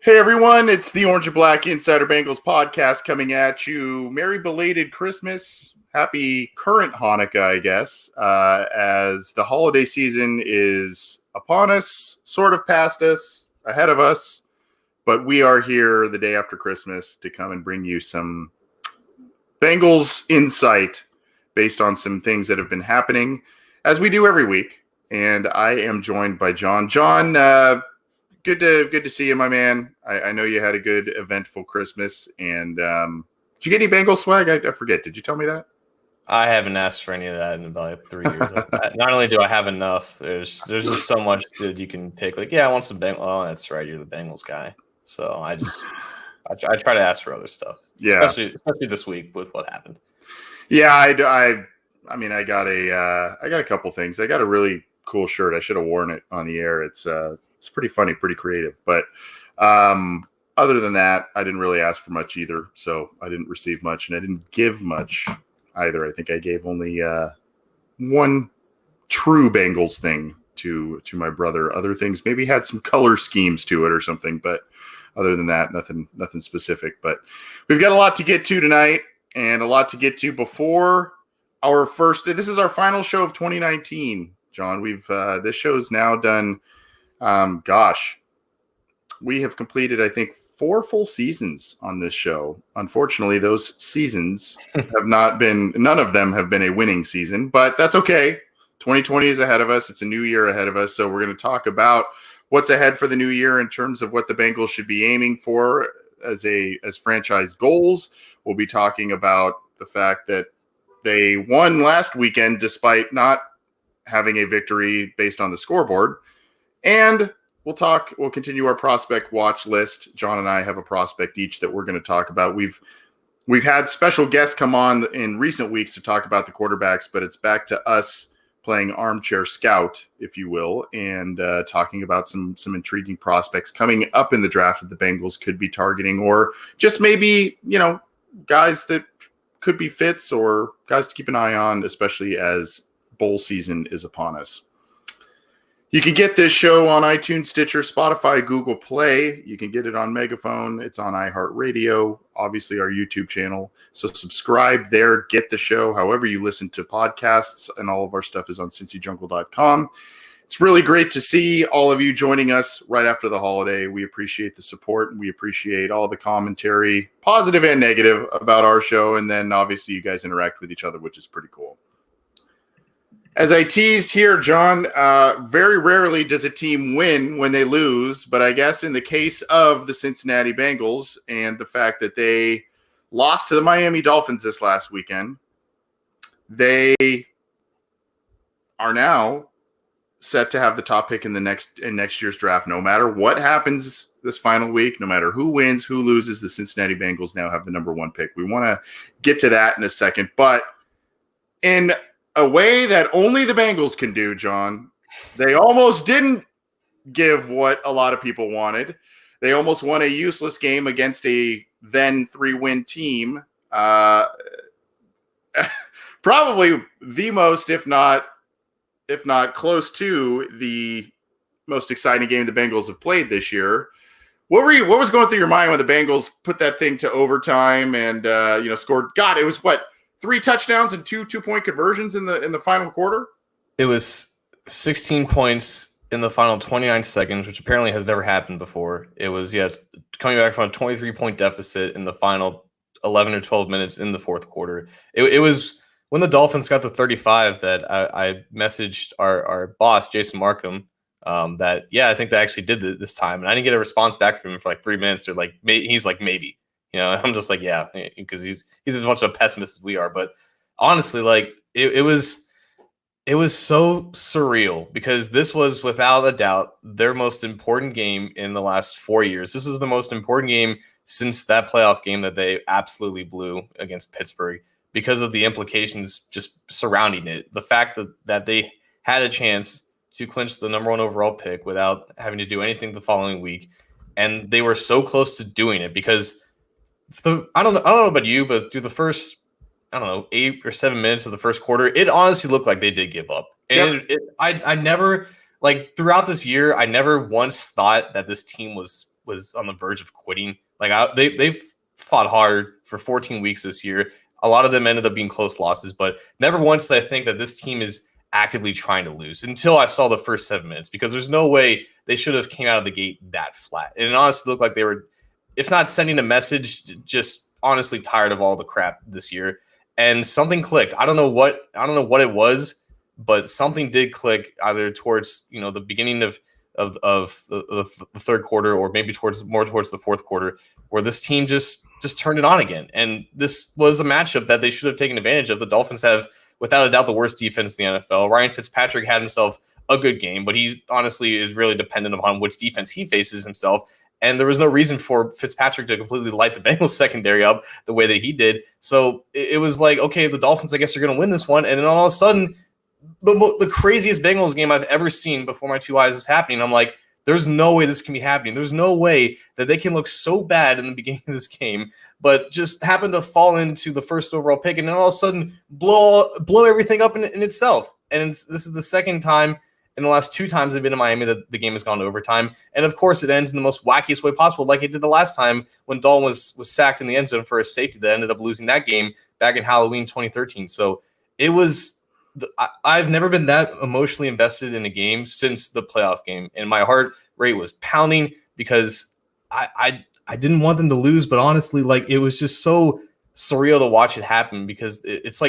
Hey everyone, it's the Orange and Black Insider Bengals podcast coming at you. Merry belated Christmas. Happy current Hanukkah, I guess, as the holiday season is upon us, sort of past us, ahead of us. But we are here the day after Christmas to come and bring you some Bengals insight based on some things that have been happening, as we do every week. And I am joined by John. John, good to see you, my man. I know you had a good, eventful Christmas. And did you get any Bengals swag? I forget. Did you tell me that? I haven't asked for any of that in about 3 years. Not only do I have enough, there's just so much that you can pick. Like, yeah, I want some Bengals. Oh, that's right, you're the Bengals guy. So I try to ask for other stuff. Yeah, especially this week with what happened. Yeah, I got a couple things. I got a really cool shirt. I should have worn it on the air. It's pretty funny, pretty creative. But other than that, I didn't really ask for much either. So I didn't receive much, and I didn't give much either. I think I gave only one true Bengals thing to my brother. Other things maybe had some color schemes to it or something, but other than that, nothing specific. But we've got a lot to get to tonight and a lot to get to before our first. This is our final show of 2019, John. We've this show's now done. We have completed, I think, 4 full seasons on this show. Unfortunately, those seasons none of them have been a winning season, but that's okay. 2020 is ahead of us. It's a new year ahead of us. So we're going to talk about what's ahead for the new year in terms of what the Bengals should be aiming for as franchise goals. We'll be talking about the fact that they won last weekend despite not having a victory based on the scoreboard. And we'll continue our prospect watch list. John and I have a prospect each that we're going to talk about. We've had special guests come on in recent weeks to talk about the quarterbacks, but it's back to us playing armchair scout, if you will, and talking about some intriguing prospects coming up in the draft that the Bengals could be targeting, or just maybe, guys that could be fits or guys to keep an eye on, especially as bowl season is upon us. You can get this show on iTunes, Stitcher, Spotify, Google Play. You can get it on Megaphone. It's on iHeartRadio, obviously our YouTube channel. So subscribe there, get the show however you listen to podcasts, and all of our stuff is on cincyjungle.com. It's really great to see all of you joining us right after the holiday. We appreciate the support, and we appreciate all the commentary, positive and negative, about our show. And then obviously you guys interact with each other, which is pretty cool. As I teased here, John, very rarely does a team win when they lose, but I guess in the case of the Cincinnati Bengals and the fact that they lost to the Miami Dolphins this last weekend, they are now set to have the top pick in next year's draft. No matter what happens this final week, no matter who wins, who loses, the Cincinnati Bengals now have the number 1 pick. We want to get to that in a second, but in a way that only the Bengals can do, John, they almost didn't give what a lot of people wanted. They almost won a useless game against a then 3-win team. Probably the most, if not close to the most exciting game the Bengals have played this year. What was going through your mind when the Bengals put that thing to overtime and scored? God, it was what? 3 touchdowns and 2 2-point conversions in the final quarter? It was 16 points in the final 29 seconds, which apparently has never happened before. It was, coming back from a 23-point deficit in the final 11 or 12 minutes in the fourth quarter. It was when the Dolphins got to 35 that I messaged our boss, Jason Markham, that, I think they actually did this time. And I didn't get a response back from him for like 3 minutes. They're like, he's like, maybe. I'm just like, yeah, because he's as much of a pessimist as we are. But honestly, like it was so surreal because this was without a doubt their most important game in the last 4 years. This is the most important game since that playoff game that they absolutely blew against Pittsburgh because of the implications just surrounding it. The fact that they had a chance to clinch the number 1 overall pick without having to do anything the following week. And they were so close to doing it because I don't know about you, but through the first, 8 or 7 minutes of the first quarter, it honestly looked like they did give up. And I never, like throughout this year, I never once thought that this team was was on the verge of quitting. Like they've fought hard for 14 weeks this year. A lot of them ended up being close losses, but never once did I think that this team is actively trying to lose until I saw the first 7 minutes, because there's no way they should have came out of the gate that flat. And it honestly looked like they were, if not sending a message, just honestly tired of all the crap this year. And something clicked. I don't know what it was, but something did click either towards, the beginning of the third quarter, or maybe towards the fourth quarter, where this team just turned it on again. And this was a matchup that they should have taken advantage of. The Dolphins have, without a doubt, the worst defense in the NFL. Ryan Fitzpatrick had himself a good game, but he honestly is really dependent upon which defense he faces himself. And there was no reason for Fitzpatrick to completely light the Bengals secondary up the way that he did. So it was like, okay, the Dolphins, I guess, are going to win this one. And then all of a sudden, the craziest Bengals game I've ever seen before my two eyes is happening. I'm like, there's no way this can be happening. There's no way that they can look so bad in the beginning of this game, but just happen to fall into the first overall pick and then all of a sudden blow everything up in itself. And this is the second time in the last 2 times they've been in Miami that the game has gone to overtime. And of course, it ends in the most wackiest way possible, like it did the last time when Dalton was sacked in the end zone for a safety that ended up losing that game back in Halloween 2013. So it was, I've never been that emotionally invested in a game since the playoff game. And my heart rate was pounding because I didn't want them to lose, but honestly, like, it was just so surreal to watch it happen, because it's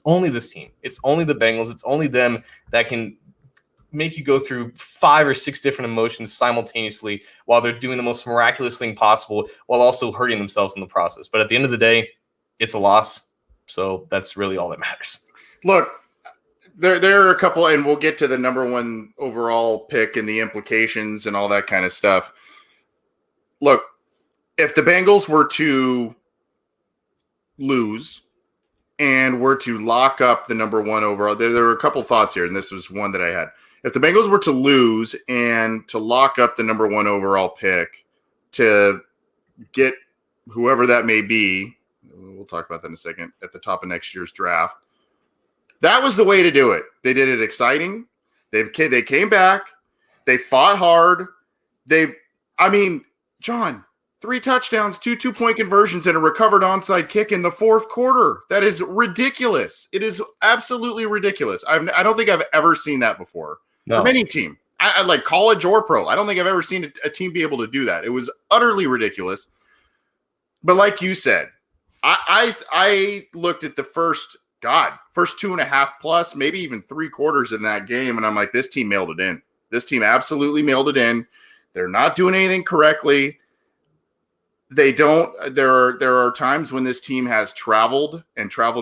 only this team. It's only the Bengals. It's only them that can make you go through 5 or 6 different emotions simultaneously while they're doing the most miraculous thing possible while also hurting themselves in the process. But at the end of the day, it's a loss. So that's really all that matters. Look, there are a couple, and we'll get to the number 1 overall pick and the implications and all that kind of stuff. Look, if the Bengals were to lose and were to lock up the number 1 overall, there were a couple thoughts here, and this was one that I had. If the Bengals were to lose and to lock up the number 1 overall pick to get whoever that may be, we'll talk about that in a second, at the top of next year's draft, that was the way to do it. They did it exciting. They came back. They fought hard. John, 3 touchdowns, 2 2-point conversions, and a recovered onside kick in the fourth quarter. That is ridiculous. It is absolutely ridiculous. I don't think I've ever seen that before. No. From any team, I like college or pro. I don't think I've ever seen a team be able to do that. It was utterly ridiculous. But like you said, I looked at the first 2.5 plus, maybe even 3 quarters in that game, and I'm like, this team mailed it in. This team absolutely mailed it in. They're not doing anything correctly. They don't. There are times when this team has traveled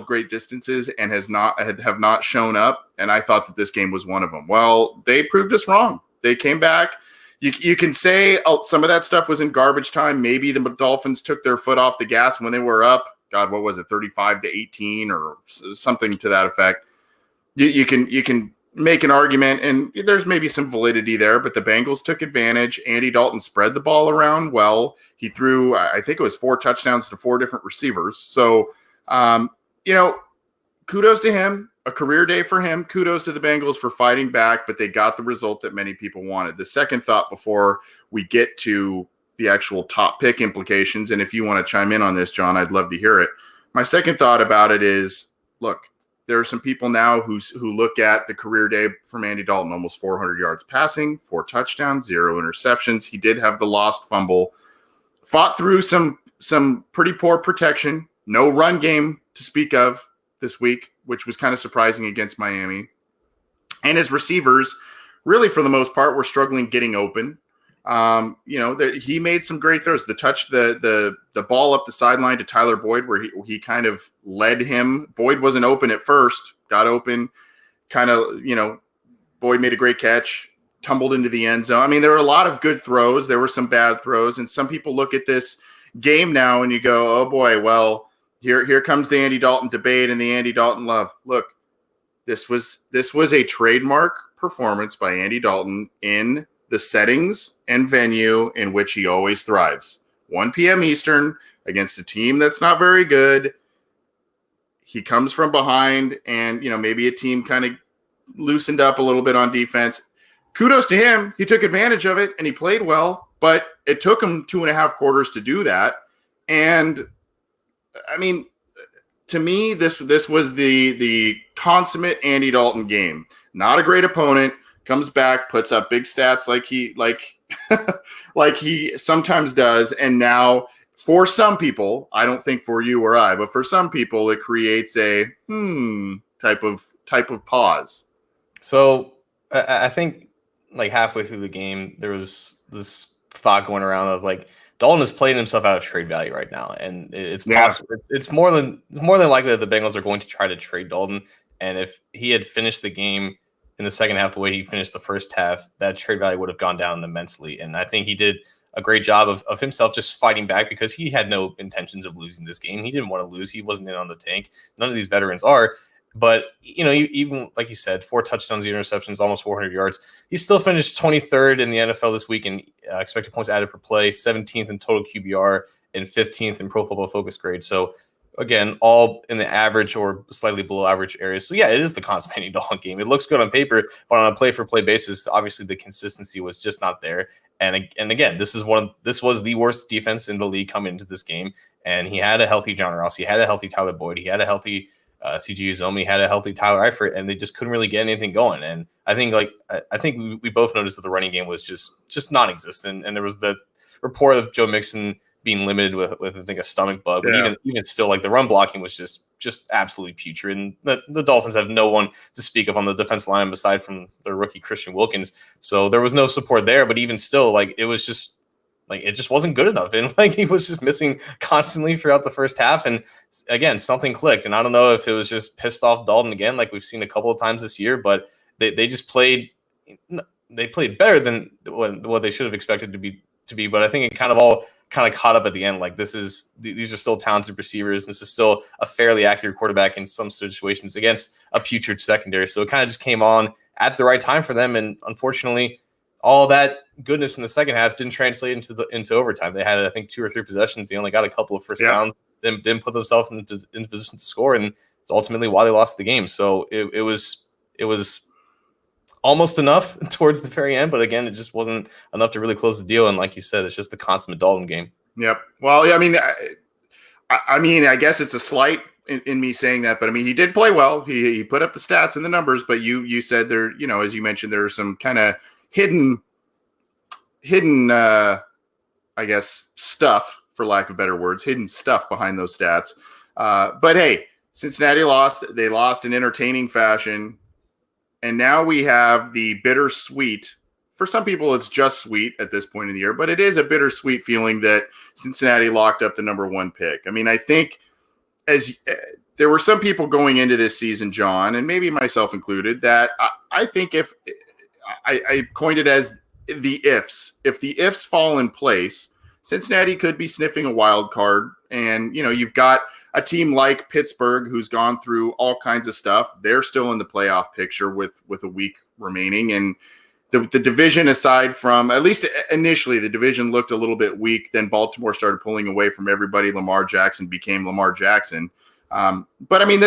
great distances and have not shown up. And I thought that this game was one of them. Well, they proved us wrong. They came back. You can say some of that stuff was in garbage time. Maybe the Dolphins took their foot off the gas when they were up. God, what was it, 35-18 or something to that effect? You can make an argument, and there's maybe some validity there, but the Bengals took advantage. Andy Dalton spread the ball around well. He threw, I think it was 4 touchdowns to 4 different receivers. So, kudos to him. A career day for him. Kudos to the Bengals for fighting back, but they got the result that many people wanted. The second thought before we get to the actual top pick implications, and if you want to chime in on this, John, I'd love to hear it. My second thought about it is, look, there are some people now who look at the career day from Andy Dalton, almost 400 yards passing, 4 touchdowns, 0 interceptions. He did have the lost fumble, fought through some pretty poor protection, no run game to speak of this week, which was kind of surprising against Miami. And his receivers, really for the most part, were struggling getting open. He made some great throws. The ball up the sideline to Tyler Boyd, where he kind of led him. Boyd wasn't open at first, got open, Boyd made a great catch, tumbled into the end zone. I mean, there were a lot of good throws. There were some bad throws. And some people look at this game now and you go, oh boy, well, here comes the Andy Dalton debate and the Andy Dalton love. Look, this was a trademark performance by Andy Dalton in the settings and venue in which he always thrives. 1 p.m. Eastern against a team that's not very good. He comes from behind and, maybe a team kind of loosened up a little bit on defense. Kudos to him. He took advantage of it and he played well. but it took him 2.5 quarters to do that. And I mean, to me, this was the consummate Andy Dalton game. Not a great opponent, comes back, puts up big stats like he sometimes does, and now for some people, I don't think for you or I, but for some people, it creates a type of pause. So I think like halfway through the game, there was this thought going around of like Dalton is playing himself out of trade value right now, and it's possible. It's more than likely that the Bengals are going to try to trade Dalton. And if he had finished the game in the second half the way he finished the first half, that trade value would have gone down immensely. And I think he did a great job of himself just fighting back because he had no intentions of losing this game. He didn't want to lose. He wasn't in on the tank. None of these veterans are. But, even like you said, 4 touchdowns, 0 interceptions, almost 400 yards. He still finished 23rd in the NFL this week in expected points added per play, 17th in total QBR, and 15th in Pro Football Focus grade. So, again, all in the average or slightly below average areas. So, yeah, it is the consummating Dalton game. It looks good on paper, but on a play-for-play basis, obviously the consistency was just not there. And again, this was the worst defense in the league coming into this game. And he had a healthy John Ross. He had a healthy Tyler Boyd. He had a healthy CG Uzomi, had a healthy Tyler Eifert, and they just couldn't really get anything going. And I think we both noticed that the running game was just non-existent. And there was the report of Joe Mixon being limited with I think a stomach bug. Yeah. But even still, like the run blocking was just absolutely putrid. And the Dolphins have no one to speak of on the defense line aside from their rookie Christian Wilkins. So there was no support there. But even still, like it was just like it just wasn't good enough. And like he was just missing constantly throughout the first half. And again, something clicked. And I don't know if it was just pissed off Dalton again, like we've seen a couple of times this year, but they just played better than what they should have expected to be. But I think it kind of caught up at the end. Like these are still talented receivers. This is still a fairly accurate quarterback in some situations against a putrid secondary. So it kind of just came on at the right time for them. And unfortunately, all that goodness in the second half didn't translate into overtime. They had, I think, 2 or 3 possessions. They only got a couple of first downs, then didn't put themselves in position to score, and it's ultimately why they lost the game. So it was almost enough towards the very end, but again, it just wasn't enough to really close the deal. And like you said, it's just the consummate Dalton game. Yep. Well, yeah, I mean, I guess it's a slight in me saying that, but I mean, he did play well. He put up the stats and the numbers, but you said there, as you mentioned, there are some kind of hidden I guess stuff, for lack of better words, hidden stuff behind those stats. But hey, Cincinnati lost. They lost in entertaining fashion. And now we have the bittersweet. For some people, it's just sweet at this point in the year, but it is a bittersweet feeling that Cincinnati locked up the number 1 pick. I mean, I think there were some people going into this season, John, and maybe myself included, that I think if I coined it as the ifs. If the ifs fall in place, Cincinnati could be sniffing a wild card. And, you've got a team like Pittsburgh who's gone through all kinds of stuff. They're still in the playoff picture with a week remaining. And the division, aside from, at least initially, the division looked a little bit weak. Then Baltimore started pulling away from everybody. Lamar Jackson became Lamar Jackson. But I mean,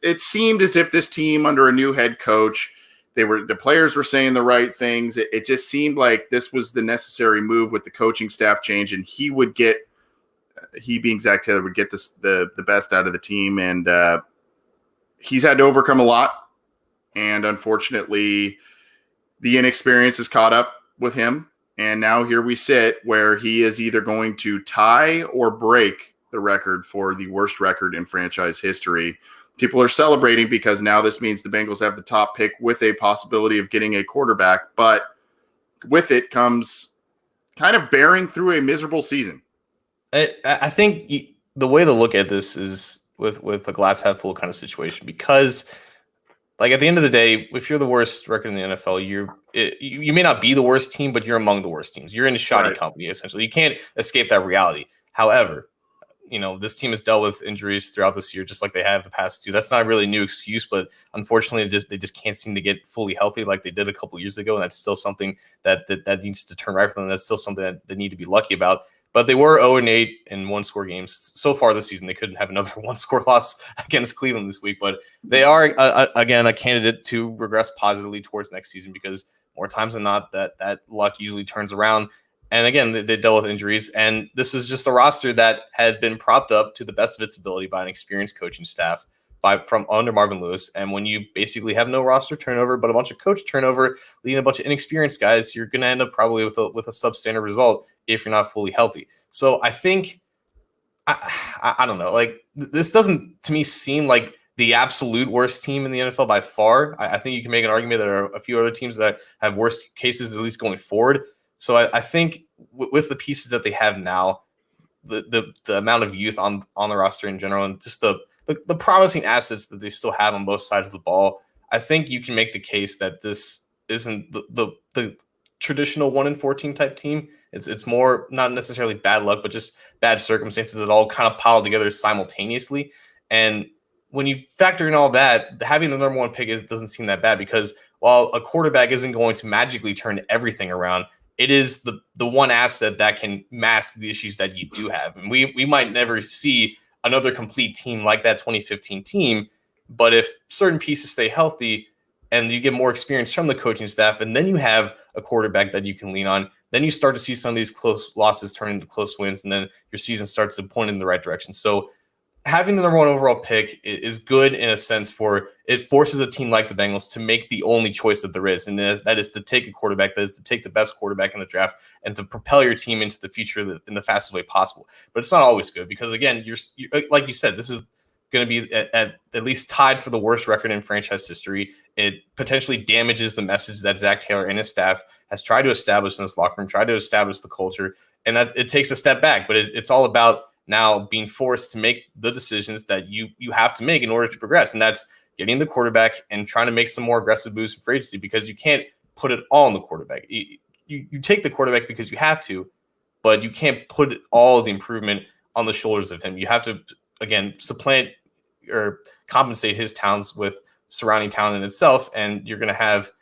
it seemed as if this team under a new head coach, the players were saying the right things. It just seemed like this was the necessary move with the coaching staff change, and he being Zach Taylor would get the best out of the team. And he's had to overcome a lot. And unfortunately, the inexperience has caught up with him. And now here we sit where he is either going to tie or break the record for the worst record in franchise history. People are celebrating because now this means the Bengals have the top pick with a possibility of getting a quarterback, but with it comes kind of bearing through a miserable season. I think the way to look at this is with a glass half full kind of situation, because like at the end of the day, if you're the worst record in the NFL, you may not be the worst team, but you're among the worst teams. You're in a shoddy company, essentially. You can't escape that reality. However, this team has dealt with injuries throughout this year, just like they have the past 2. That's not really a new excuse, but unfortunately, they just can't seem to get fully healthy like they did a couple years ago, and that's still something that needs to turn right for them. That's still something that they need to be lucky about. But they were 0-8 in 1-score games so far this season. They couldn't have another 1-score loss against Cleveland this week, but they are again a candidate to regress positively towards next season, because more times than not that luck usually turns around. And again, they dealt with injuries, and this was just a roster that had been propped up to the best of its ability by an experienced coaching staff from under Marvin Lewis. And when you basically have no roster turnover, but a bunch of coach turnover, leading a bunch of inexperienced guys, you're going to end up probably with a substandard result if you're not fully healthy. So I think, I don't know, like this doesn't to me seem like the absolute worst team in the NFL by far. I think you can make an argument that there are a few other teams that have worse cases, at least going forward. So I think with the pieces that they have now, the amount of youth on the roster in general, and just the promising assets that they still have on both sides of the ball, I think you can make the case that this isn't the traditional 1-14 type team. It's more not necessarily bad luck, but just bad circumstances that all kind of piled together simultaneously. And when you factor in all that, having the number one pick doesn't seem that bad, because while a quarterback isn't going to magically turn everything around, it is the one asset that can mask the issues that you do have. And we might never see another complete team like that 2015 team, but if certain pieces stay healthy and you get more experience from the coaching staff, and then you have a quarterback that you can lean on, then you start to see some of these close losses turn into close wins, and then your season starts to point in the right direction. So having the number one overall pick is good in a sense, for it forces a team like the Bengals to make the only choice that there is, and that is to take a quarterback, that is to take the best quarterback in the draft and to propel your team into the future in the fastest way possible. But it's not always good, because again, you're like you said, this is going to be at least tied for the worst record in franchise history. It potentially damages the message that Zach Taylor and his staff has tried to establish in this locker room, tried to establish the culture, and that it takes a step back. But it's all about now being forced to make the decisions that you have to make in order to progress. And that's getting the quarterback and trying to make some more aggressive moves for free agency, because you can't put it all on the quarterback. You take the quarterback because you have to, but you can't put all of the improvement on the shoulders of him. You have to, again, supplant or compensate his talents with surrounding talent in itself. And you're going to have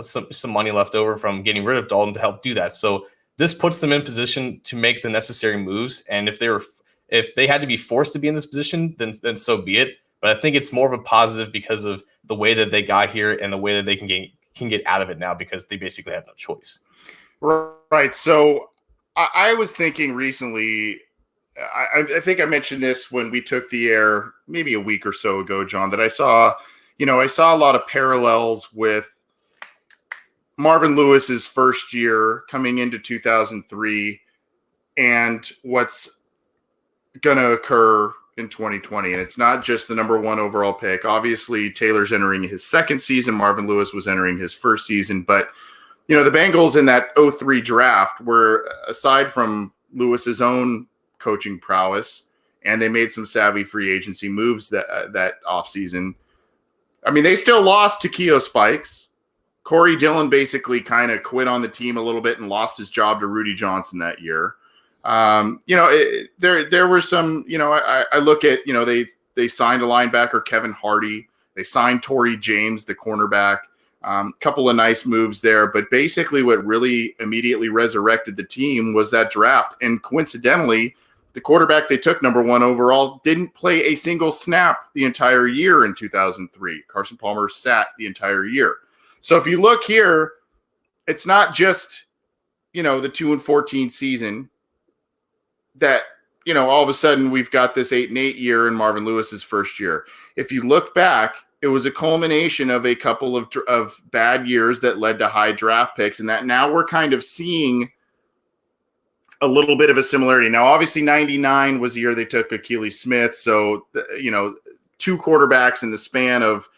some money left over from getting rid of Dalton to help do that. So this puts them in position to make the necessary moves. And if they had to be forced to be in this position, then so be it. But I think it's more of a positive because of the way that they got here and the way that they can get out of it now, because they basically have no choice. Right. So I was thinking recently, I think I mentioned this when we took the air maybe a week or so ago, John, that I saw a lot of parallels with Marvin Lewis's first year coming into 2003 and what's going to occur in 2020. And it's not just the number one overall pick. Obviously, Taylor's entering his second season. Marvin Lewis was entering his first season. But, the Bengals in that 03 draft were, aside from Lewis's own coaching prowess, and they made some savvy free agency moves that offseason. I mean, they still lost to Keo Spikes. Corey Dillon basically kind of quit on the team a little bit and lost his job to Rudy Johnson that year. There were some, I look at, they signed a linebacker, Kevin Hardy. They signed Torrey James, the cornerback. Couple of nice moves there. But basically what really immediately resurrected the team was that draft. And coincidentally, the quarterback they took number one overall didn't play a single snap the entire year in 2003. Carson Palmer sat the entire year. So if you look here, it's not just, the 2-14 season that, all of a sudden we've got this 8-8 year in Marvin Lewis's first year. If you look back, it was a culmination of a couple of bad years that led to high draft picks, and that now we're kind of seeing a little bit of a similarity. Now, obviously 99 was the year they took Akili Smith. So, two quarterbacks in the span of,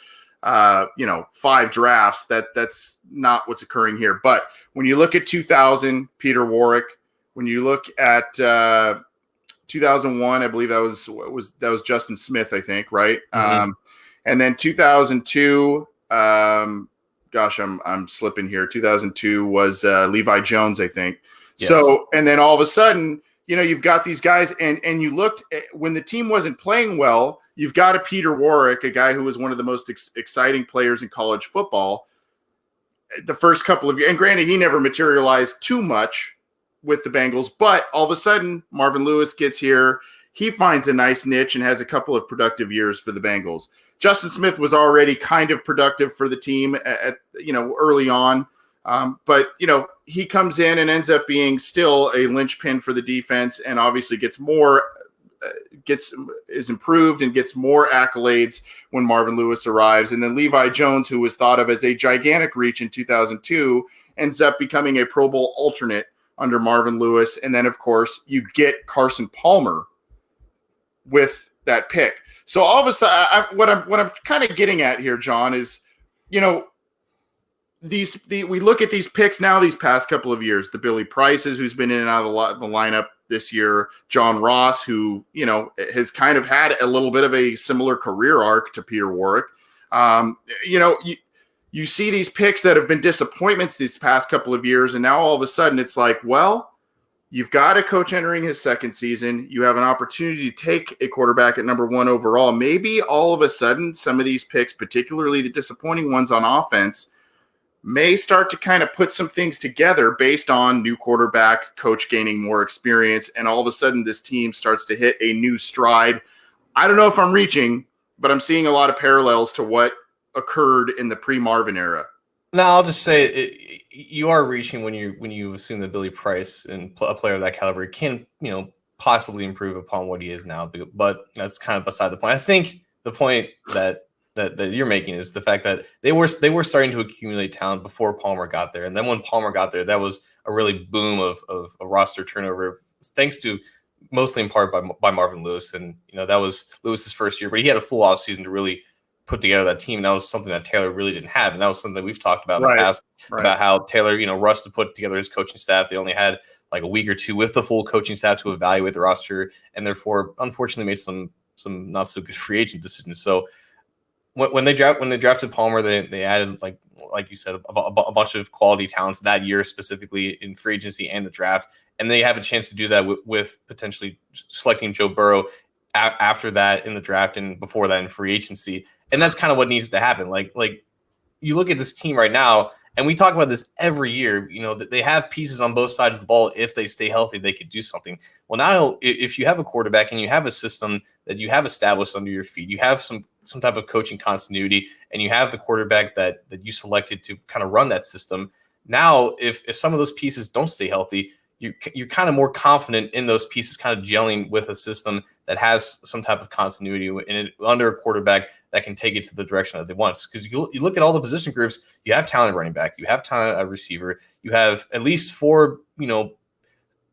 5 drafts, that's not what's occurring here. But when you look at 2000, Peter Warwick, when you look at 2001, I believe that was Justin Smith, I think, right? Mm-hmm. And then 2002, I'm slipping here. 2002 was Levi Jones, I think. Yes. So, and then all of a sudden, you've got these guys, and you looked at, when the team wasn't playing well, you've got a Peter Warwick, a guy who was one of the most exciting players in college football the first couple of years. And granted, he never materialized too much with the Bengals, but all of a sudden, Marvin Lewis gets here. He finds a nice niche and has a couple of productive years for the Bengals. Justin Smith was already kind of productive for the team at early on. But, he comes in and ends up being still a linchpin for the defense, and obviously is improved and gets more accolades when Marvin Lewis arrives. And then Levi Jones, who was thought of as a gigantic reach in 2002, ends up becoming a Pro Bowl alternate under Marvin Lewis. And then, of course, you get Carson Palmer with that pick. So all of a sudden, what I'm kind of getting at here, John, is, we look at these picks now these past couple of years, the Billy Prices, who's been in and out of the lineup this year, John Ross, who, has kind of had a little bit of a similar career arc to Peter Warrick. You see these picks that have been disappointments these past couple of years, and now all of a sudden it's like, well, you've got a coach entering his second season. You have an opportunity to take a quarterback at number 1 overall. Maybe all of a sudden some of these picks, particularly the disappointing ones on offense, may start to kind of put some things together based on new quarterback, coach gaining more experience, and all of a sudden this team starts to hit a new stride. I don't know if I'm reaching, but I'm seeing a lot of parallels to what occurred in the pre-Marvin era. No, I'll just say you are reaching when you assume that Billy Price and a player of that caliber can, possibly improve upon what he is now. But that's kind of beside the point. I think the point that you're making is the fact that they were starting to accumulate talent before Palmer got there. And then when Palmer got there, that was a really boom of a roster turnover, thanks to mostly in part by Marvin Lewis. And, that was Lewis's first year, but he had a full offseason to really put together that team. And that was something that Taylor really didn't have. And that was something that we've talked about in the past about how Taylor, rushed to put together his coaching staff. They only had like a week or two with the full coaching staff to evaluate the roster, and therefore, unfortunately, made some not so good free agent decisions. So when they drafted Palmer, they added, like you said, a bunch of quality talents that year, specifically in free agency and the draft. And they have a chance to do that with potentially selecting Joe Burrow after that in the draft and before that in free agency. And that's kind of what needs to happen. Like you look at this team right now, and we talk about this every year, that they have pieces on both sides of the ball. If they stay healthy, they could do something. Well, now if you have a quarterback and you have a system that you have established under your feet, you have some type of coaching continuity, and you have the quarterback that you selected to kind of run that system. Now, if some of those pieces don't stay healthy, you're kind of more confident in those pieces kind of gelling with a system that has some type of continuity under a quarterback that can take it to the direction that they want. Because you look at all the position groups, you have talent at running back, you have talent at receiver, you have at least 4,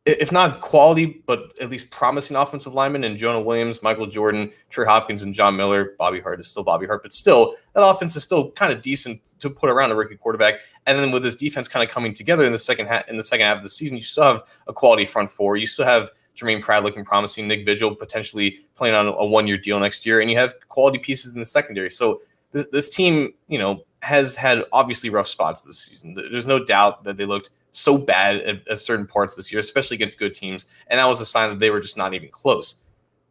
if not quality, but at least promising offensive linemen in Jonah Williams, Michael Jordan, Trey Hopkins, and John Miller. Bobby Hart is still Bobby Hart, but still, that offense is still kind of decent to put around a rookie quarterback. And then with this defense kind of coming together in the second half of the season, you still have a quality front four. You still have Jermaine Pratt looking promising, Nick Vigil potentially playing on a 1-year deal next year, and you have quality pieces in the secondary. So this team, has had obviously rough spots this season. There's no doubt that they looked so bad at certain parts this year, especially against good teams. And that was a sign that they were just not even close.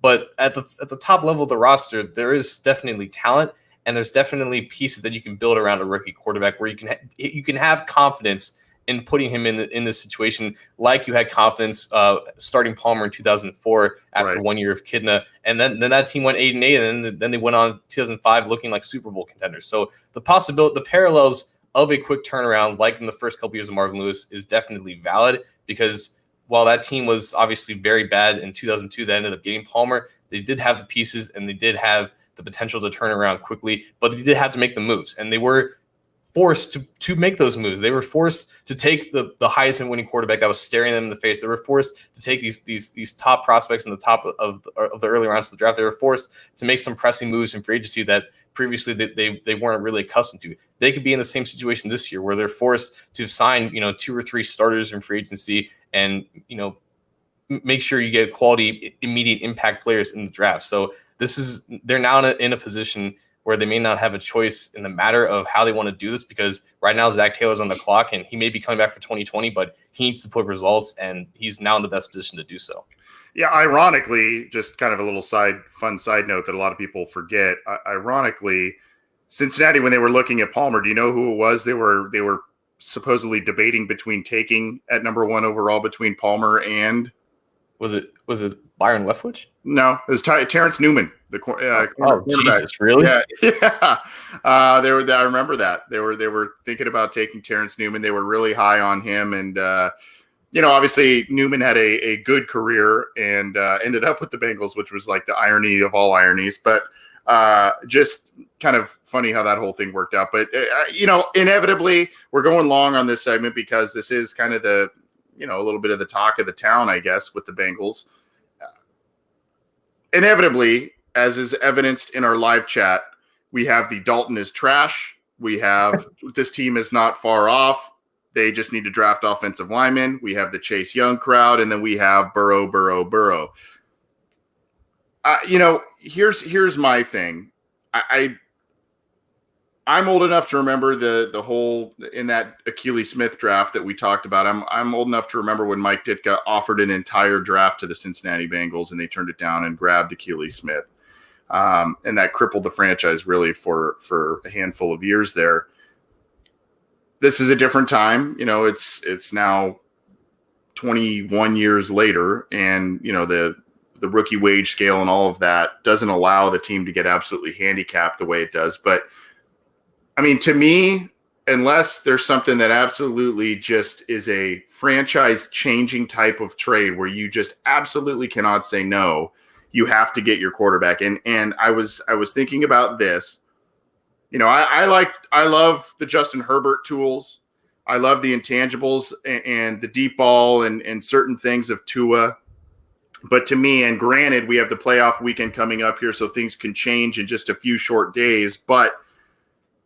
But at the top level of the roster, there is definitely talent, and there's definitely pieces that you can build around a rookie quarterback where you can have confidence in putting him in this situation, like you had confidence starting Palmer in 2004 after 1 year of Kidna, and then that team went 8-8, and then they went on 2005 looking like Super Bowl contenders. So the parallels of a quick turnaround, like in the first couple years of Marvin Lewis, is definitely valid, because while that team was obviously very bad in 2002, that ended up getting Palmer, they did have the pieces and they did have the potential to turn around quickly, but they did have to make the moves, and they were forced to make those moves. They were forced to take the Heisman winning quarterback that was staring them in the face. They were forced to take these top prospects in the top of the early rounds of the draft. They were forced to make some pressing moves in free agency that previously they weren't really accustomed to. They could be in the same situation this year where they're forced to sign 2 or 3 starters in free agency and make sure you get quality immediate impact players in the draft. So they're now in a position where they may not have a choice in the matter of how they want to do this, because right now Zach Taylor's on the clock and he may be coming back for 2020, but he needs to put results, and he's now in the best position to do so. Yeah, ironically, just kind of a little fun side note that a lot of people forget. Ironically, Cincinnati, when they were looking at Palmer, do you know who it was they were supposedly debating between taking at number 1 overall between Palmer and Was it Byron Leftwich? No, it was Terrence Newman, the cornerback. Jesus, really? Yeah, yeah. They were. I remember that they were thinking about taking Terrence Newman. They were really high on him, and obviously Newman had a good career and ended up with the Bengals, which was like the irony of all ironies. But just kind of funny how that whole thing worked out. But inevitably, we're going long on this segment because this is kind of the a little bit of the talk of the town, I guess, with the Bengals. Inevitably, as is evidenced in our live chat, we have the Dalton is trash. We have this team is not far off. They just need to draft offensive linemen. We have the Chase Young crowd, and then we have Burrow. Here's my thing. I'm old enough to remember the whole in that Achilles Smith draft that we talked about. I'm old enough to remember when Mike Ditka offered an entire draft to the Cincinnati Bengals and they turned it down and grabbed Achilles Smith, and that crippled the franchise really for a handful of years there. This is a different time. It's now 21 years later, and the rookie wage scale and all of that doesn't allow the team to get absolutely handicapped the way it does, but. I mean, to me, unless there's something that absolutely just is a franchise-changing type of trade where you just absolutely cannot say no, you have to get your quarterback. And I was thinking about this. I love the Justin Herbert tools. I love the intangibles and the deep ball and certain things of Tua. But to me, and granted, we have the playoff weekend coming up here, so things can change in just a few short days, but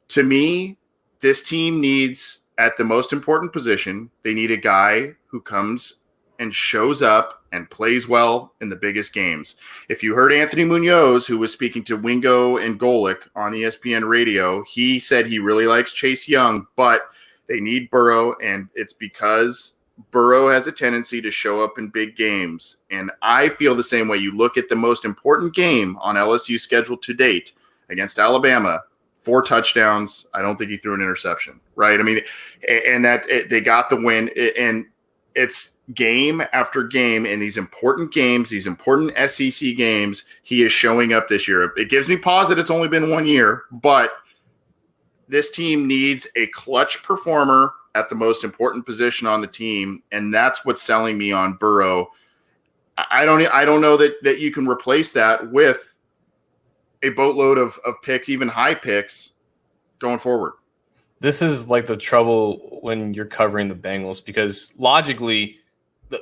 to me, this team needs, at the most important position, they need a guy who comes and shows up and plays well in the biggest games. If you heard Anthony Munoz, who was speaking to Wingo and Golick on ESPN radio, he said he really likes Chase Young, but they need Burrow, and it's because Burrow has a tendency to show up in big games. And I feel the same way. You look at the most important game on LSU's schedule to date against Alabama, 4 touchdowns. I don't think he threw an interception, right? I mean, and they got the win, and it's game after game in these important games, these important SEC games. He is showing up this year. It gives me pause that it's only been 1 year, but this team needs a clutch performer at the most important position on the team, and that's what's selling me on Burrow. I don't know that you can replace that with a boatload of picks, even high picks, going forward. This is like the trouble when you're covering the Bengals, because logically,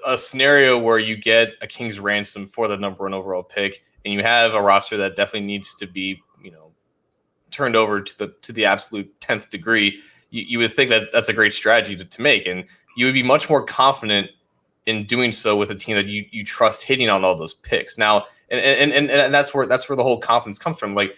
a scenario where you get a king's ransom for the number 1 overall pick, and you have a roster that definitely needs to be, turned over to the absolute 10th degree, you would think that that's a great strategy to make, and you would be much more confident in doing so with a team that you trust hitting on all those picks. Now, and that's where the whole confidence comes from. Like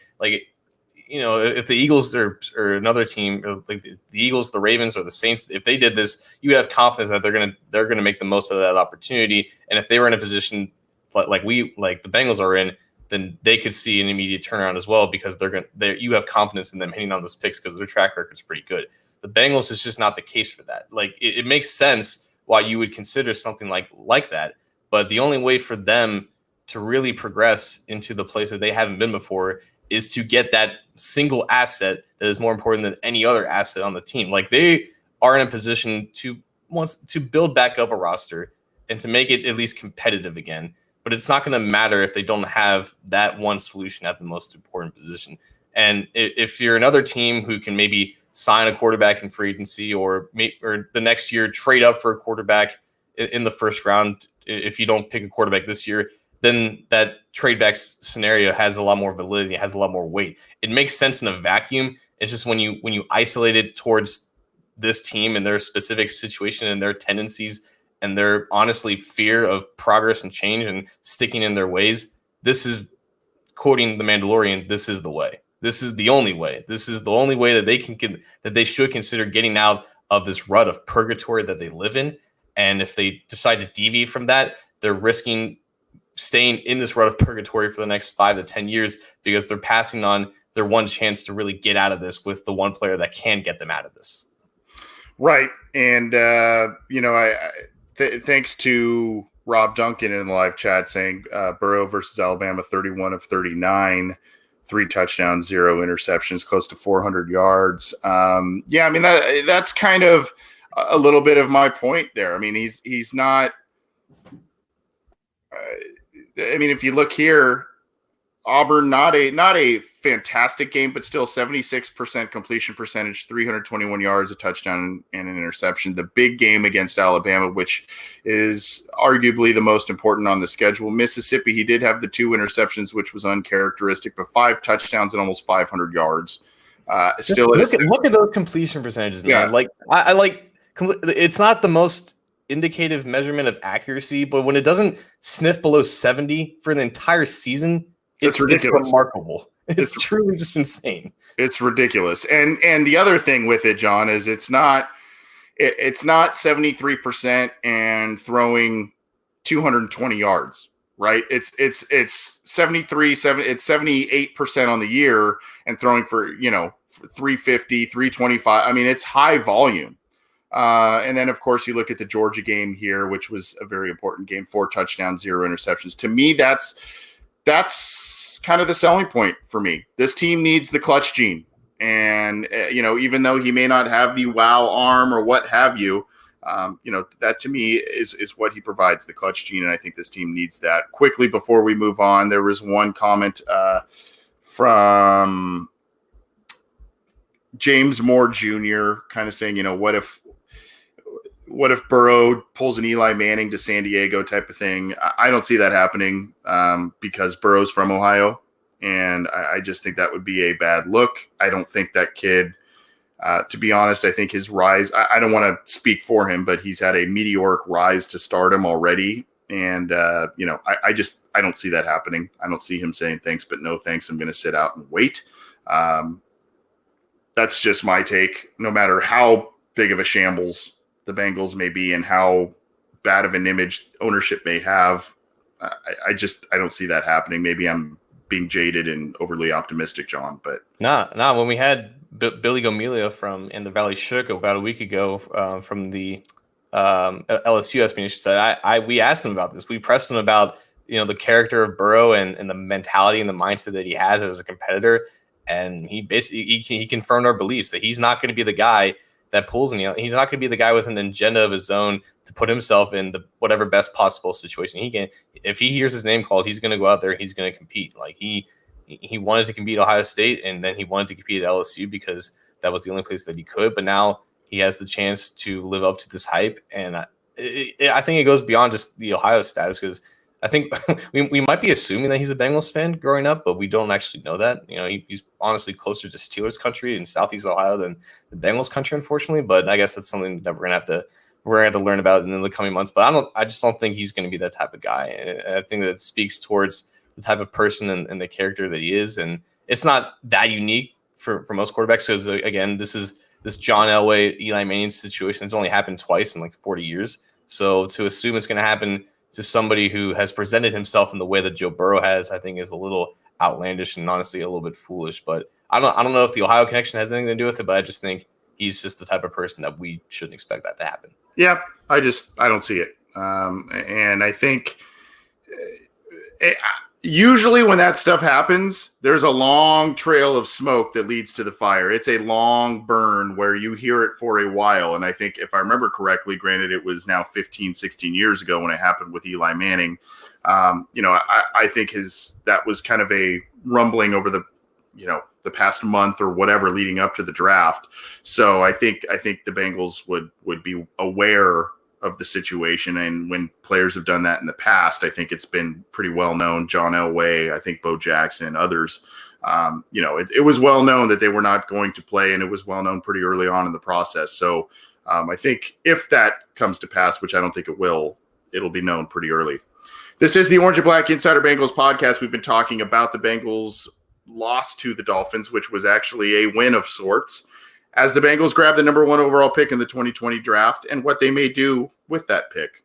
if the Eagles or another team, like the Eagles, the Ravens, or the Saints, if they did this, you have confidence that they're gonna make the most of that opportunity. And if they were in a position like the Bengals are in, then they could see an immediate turnaround as well, because you have confidence in them hitting on those picks because their track record is pretty good. The Bengals is just not the case for that. Like it makes sense why you would consider something like that, but the only way for them to really progress into the place that they haven't been before is to get that single asset that is more important than any other asset on the team. Like they are in a position to build back up a roster and to make it at least competitive again. But it's not going to matter if they don't have that one solution at the most important position. And if you're another team who can maybe sign a quarterback in free agency or the next year trade up for a quarterback in the first round, if you don't pick a quarterback this year, then that trade back scenario has a lot more validity, it has a lot more weight. It makes sense in a vacuum. It's just when you isolate it towards this team and their specific situation and their tendencies and their honestly fear of progress and change and sticking in their ways, this is, quoting The Mandalorian, this is the way. This is the only way. This is the only way that they should consider getting out of this rut of purgatory that they live in. And if they decide to deviate from that, they're risking staying in this rut of purgatory for the next 5 to 10 years, because they're passing on their one chance to really get out of this with the one player that can get them out of this. Right. And, thanks to Rob Duncan in the live chat saying Burrow versus Alabama, 31 of 39, 3 touchdowns, 0 interceptions, close to 400 yards. Yeah, I mean, that's kind of a little bit of my point there. I mean, he's not I mean, if you look here, Auburn, not a fantastic game, but still 76% completion percentage, 321 yards, a touchdown, and an interception. The big game against Alabama, which is arguably the most important on the schedule. Mississippi, he did have the 2 interceptions, which was uncharacteristic, but 5 touchdowns and almost 500 yards. Still, look at those completion percentages, man. Yeah. Like I like. It's not the most indicative measurement of accuracy, but when it doesn't sniff below 70 for the entire season, it's ridiculous. It's remarkable. It's truly just insane. It's ridiculous. And the other thing with it, John, is it's not 73% and throwing 220 yards, right? It's 78% on the year and throwing for, 350, 325. I mean, it's high volume. And then, of course, you look at the Georgia game here, which was a very important game, 4 touchdowns, 0 interceptions. To me, that's kind of the selling point for me. This team needs the clutch gene. And, even though he may not have the wow arm or what have you, that to me is what he provides, the clutch gene. And I think this team needs that. Quickly, before we move on, there was one comment from James Moore Jr. kind of saying, what if Burrow pulls an Eli Manning to San Diego type of thing? I don't see that happening because Burrow's from Ohio, and I just think that would be a bad look. I don't think that kid, to be honest, I think his rise, I don't want to speak for him, but he's had a meteoric rise to stardom already. And, I don't see that happening. I don't see him saying thanks, but no thanks. I'm going to sit out and wait. That's just my take. No matter how big of a shambles the Bengals may be and how bad of an image ownership may have, I don't see that happening. Maybe I'm being jaded and overly optimistic, John, but nah. When we had Billy Gomelia in the Valley Shook about a week ago from the LSU explanation side, we asked him about this. We pressed him about the character of Burrow and the mentality and the mindset that he has as a competitor, and he basically he confirmed our beliefs that he's not going to be the guy that pulls in. He's not going to be the guy with an agenda of his own to put himself in the whatever best possible situation he can. If he hears his name called, he's going to go out there. He's going to compete. Like he wanted to compete at Ohio State, and then he wanted to compete at LSU because that was the only place that he could. But now he has the chance to live up to this hype, and I think it goes beyond just the Ohio status, because I think we might be assuming that he's a Bengals fan growing up, but we don't actually know that. He's honestly closer to Steelers country in Southeast Ohio than the Bengals country, unfortunately. But I guess that's something that we're gonna have to learn about in the coming months. But I just don't think he's going to be that type of guy. And I think that speaks towards the type of person and the character that he is. And it's not that unique for most quarterbacks, because again, this John Elway, Eli Manning situation has only happened twice in like 40 years. So to assume it's going to happen to somebody who has presented himself in the way that Joe Burrow has, I think is a little outlandish and honestly a little bit foolish. But I don't know if the Ohio connection has anything to do with it, but I just think he's just the type of person that we shouldn't expect that to happen. Yeah, I don't see it. And I think usually when that stuff happens, there's a long trail of smoke that leads to the fire. It's a long burn where you hear it for a while. And I think if I remember correctly, granted it was now 15, 16 years ago when it happened with Eli Manning, I think that was kind of a rumbling over the past month or whatever leading up to the draft. So I think the Bengals would be aware of the situation. And when players have done that in the past, I think it's been pretty well known. John Elway, I think Bo Jackson, others, it was well known that they were not going to play, and it was well known pretty early on in the process. So I think if that comes to pass, which I don't think it will, it'll be known pretty early. This is the Orange and Black Insider Bengals podcast. We've been talking about the Bengals loss to the Dolphins, which was actually a win of sorts, as the Bengals grab the number 1 overall pick in the 2020 draft, and what they may do with that pick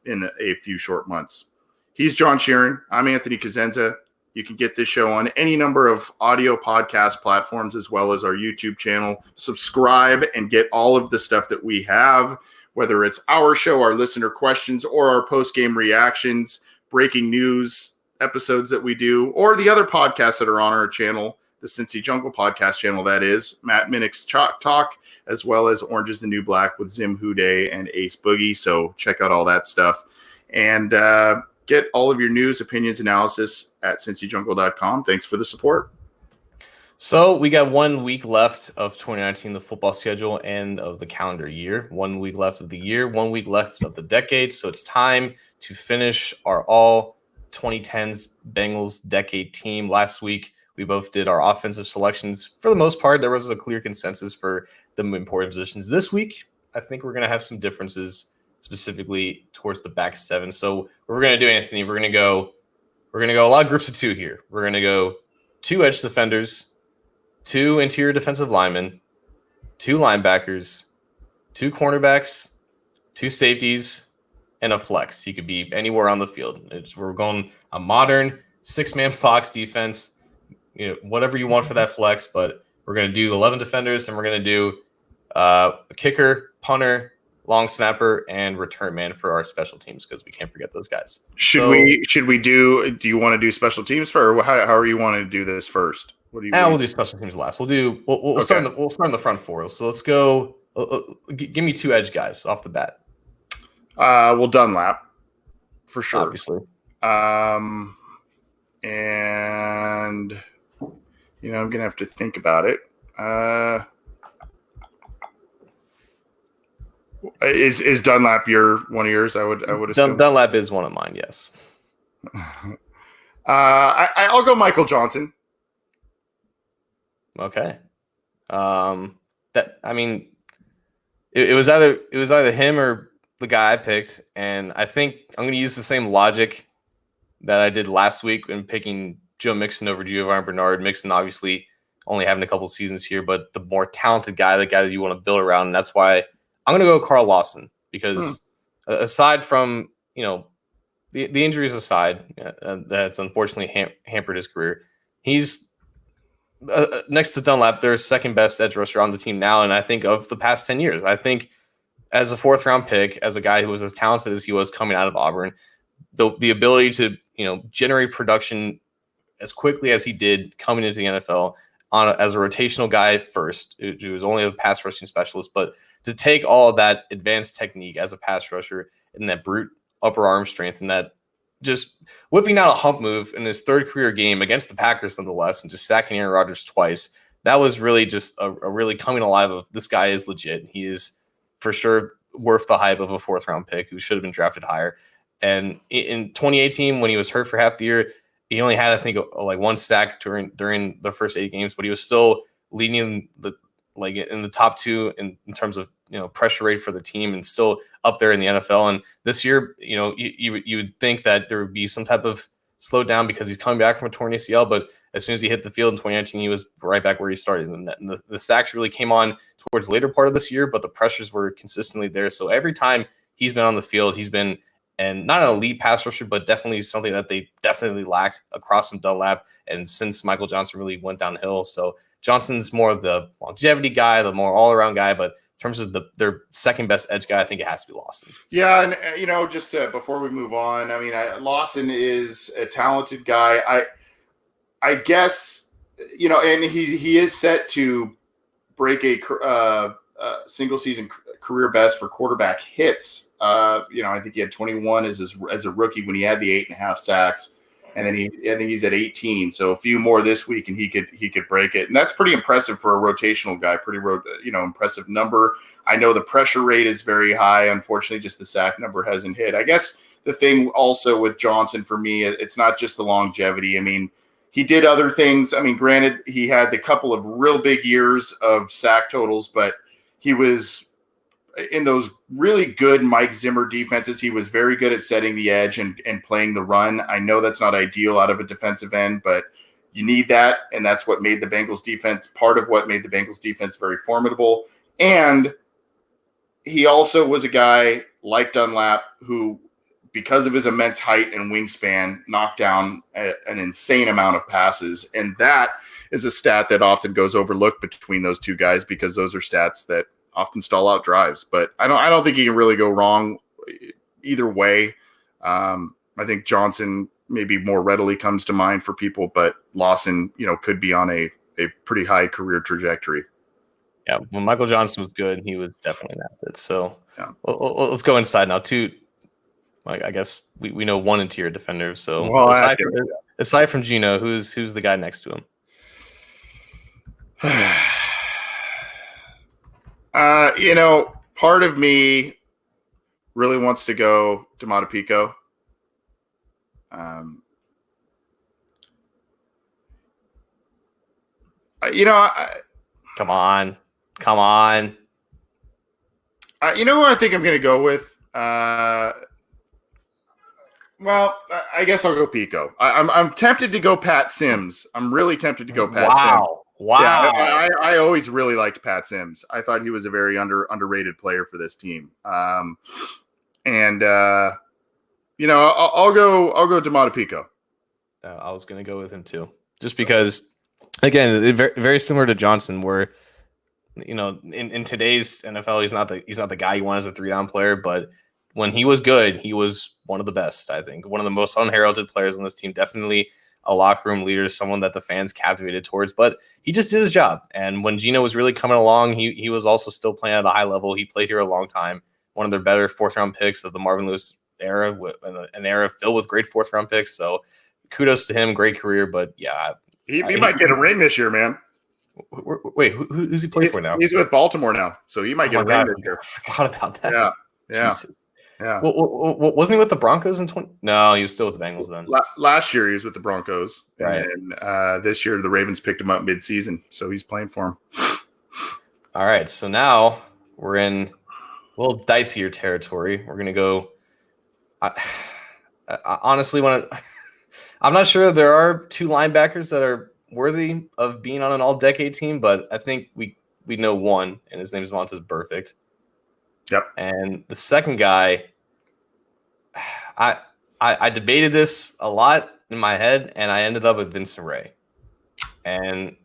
in a few short months. He's John Sheeran. I'm Anthony Cosenza. You can get this show on any number of audio podcast platforms, as well as our YouTube channel. Subscribe and get all of the stuff that we have. whether it's our show, our listener questions, or our post-game reactions, breaking news episodes that we do, or the other podcasts that are on our channel, the Cincy Jungle podcast channel, that is, Matt Minnick's Chalk Talk, as well as Orange is the New Black with Zim Houday and Ace Boogie. So check out all that stuff. And get all of your news, opinions, analysis at cincyjungle.com. Thanks for the support. So we got 1 week left of 2019, the football schedule, and of the calendar year. 1 week left of the year, 1 week left of the decade. So it's time to finish our all 2010s Bengals decade team. Last week, we both did our offensive selections. For the most part, there was a clear consensus for the important positions. This week, I think we're going to have some differences, specifically towards the back seven. So what we're going to do, Anthony, we're going to go a lot of groups of two here. We're going to go 2 edge defenders, 2 interior defensive linemen, 2 linebackers, 2 cornerbacks, 2 safeties, and a flex. He could be anywhere on the field. We're going a modern 6-man box defense. Whatever you want for that flex, but we're going to do 11 defenders, and we're going to do a kicker, punter, long snapper, and return man for our special teams, because we can't forget those guys. Should we do you want to do special teams for, or how are you wanting to do this first? We'll do special teams last. We'll start in the front four. So let's go. Give me 2 edge guys off the bat. Well, Dunlap for sure. Obviously. And I'm gonna have to think about it. Is Dunlap one of yours? I would assume Dunlap is one of mine. Yes. I'll go Michael Johnson. Okay. It was either him or the guy I picked, and I think I'm going to use the same logic that I did last week in picking Joe Mixon over Giovanni Bernard. Mixon obviously only having a couple seasons here, but the more talented guy, the guy that you want to build around, and that's why I'm going to go Carl Lawson, because aside from the injuries aside, that's unfortunately hampered his career. He's next to Dunlap, their second best edge rusher on the team now, and I think of the past 10 years. I think as a 4th round pick, as a guy who was as talented as he was coming out of Auburn, the ability to generate production as quickly as he did coming into the NFL as a rotational guy first, who was only a pass rushing specialist, but to take all of that advanced technique as a pass rusher and that brute upper arm strength and that just whipping out a hump move in his 3rd career game against the Packers, nonetheless, and just sacking Aaron Rodgers twice. That was really just a really coming alive of this guy is legit. He is for sure worth the hype of a 4th round pick who should have been drafted higher. And in 2018, when he was hurt for half the year, he only had, I think, like 1 sack during the first 8 games, but he was still leading in the top 2 in terms of pressure rate for the team, and still up there in the NFL. And this year, you would think that there would be some type of slowdown because he's coming back from a torn ACL, but as soon as he hit the field in 2019, he was right back where he started. And the sacks really came on towards the later part of this year, but the pressures were consistently there. So every time he's been on the field, he's been, and not an elite pass rusher, but definitely something that they definitely lacked across from Dunlap, and since Michael Johnson really went downhill. So Johnson's more the longevity guy, the more all-around guy, but in terms of their second best edge guy, I think it has to be Lawson. Yeah, and just before we move on, Lawson is a talented guy. I guess and he is set to break a single season career best for quarterback hits. I think he had 21 as a rookie when he had the 8.5 sacks. And then I think he's at 18. So a few more this week, and he could break it. And that's pretty impressive for a rotational guy. Pretty impressive number. I know the pressure rate is very high. Unfortunately, just the sack number hasn't hit. I guess the thing also with Johnson for me, it's not just the longevity. He did other things. Granted, he had a couple of real big years of sack totals, but he was in those really good Mike Zimmer defenses. He was very good at setting the edge and playing the run. I know that's not ideal out of a defensive end, but you need that. And that's what made the Bengals defense, part of what made the Bengals defense very formidable. And he also was a guy like Dunlap who, because of his immense height and wingspan, knocked down an insane amount of passes. And that is a stat that often goes overlooked between those two guys, because those are stats that often stall out drives. But I don't think you can really go wrong either way. I think Johnson maybe more readily comes to mind for people, but Lawson, could be on a pretty high career trajectory. Yeah, when Michael Johnson was good, he was definitely an asset. So Yeah. let's go inside now. I guess we know one interior defender. So Well, aside from Gino, who's the guy next to him? Part of me really wants to go to Matapico. Come on. Who I think I'm going to go with? Well, I guess I'll go Pico. I'm tempted to go Pat Sims. I'm really tempted to go Pat Sims. Wow. Yeah, I always really liked Pat Sims. I thought he was a very underrated player for this team. I'll go to Matapico. I was going to go with him too, just because, again, very, very similar to Johnson, where in today's NFL, he's not the guy you want as a 3-down player, but when he was good, he was one of the best. I think one of the most unheralded players on this team. Definitely a locker room leader, someone that the fans captivated towards. But he just did his job. And when Gino was really coming along, he was also still playing at a high level. He played here a long time. One of their better 4th-round picks of the Marvin Lewis era, an era filled with great 4th-round picks. So kudos to him. Great career. But yeah, he might get a ring this year, man. Wait, who's he playing for now? He's with Baltimore now, so he might get a ring this year. I forgot about that. Yeah. Jesus. Yeah. Well, wasn't he with the Broncos in 20? No, he was still with the Bengals then. Last year he was with the Broncos, right? And this year the Ravens picked him up mid-season, so he's playing for him. All right, so now we're in a little dicier territory. We're gonna go. I honestly want to. I'm not sure there are 2 linebackers that are worthy of being on an all-decade team, but I think we know one, and his name is Montez Burfict. Yep. And the second guy, I debated this a lot in my head, and I ended up with Vincent Ray. And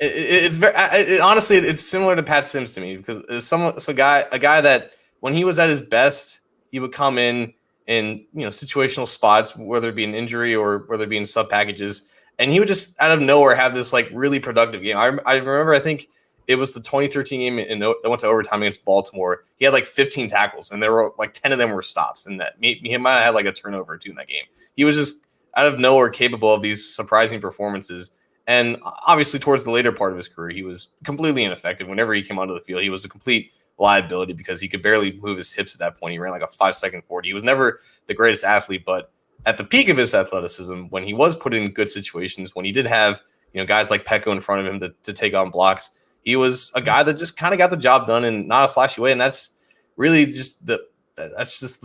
honestly, it's similar to Pat Sims to me, because it's a guy that when he was at his best, he would come in situational spots, whether it be an injury or whether it be in sub packages, and he would just out of nowhere have this like really productive game. I remember, I think it was the 2013 game that went to overtime against Baltimore. He had like 15 tackles, and there were like 10 of them were stops, and that he might have had like a turnover or 2 in that game. He was just out of nowhere capable of these surprising performances. And obviously, towards the later part of his career, he was completely ineffective. Whenever he came onto the field, he was a complete liability because he could barely move his hips at that point. He ran like a 5-second 40. He was never the greatest athlete, but at the peak of his athleticism, when he was put in good situations, when he did have guys like Pecco in front of him to take on blocks, he was a guy that just kind of got the job done in not a flashy way. And that's really just that's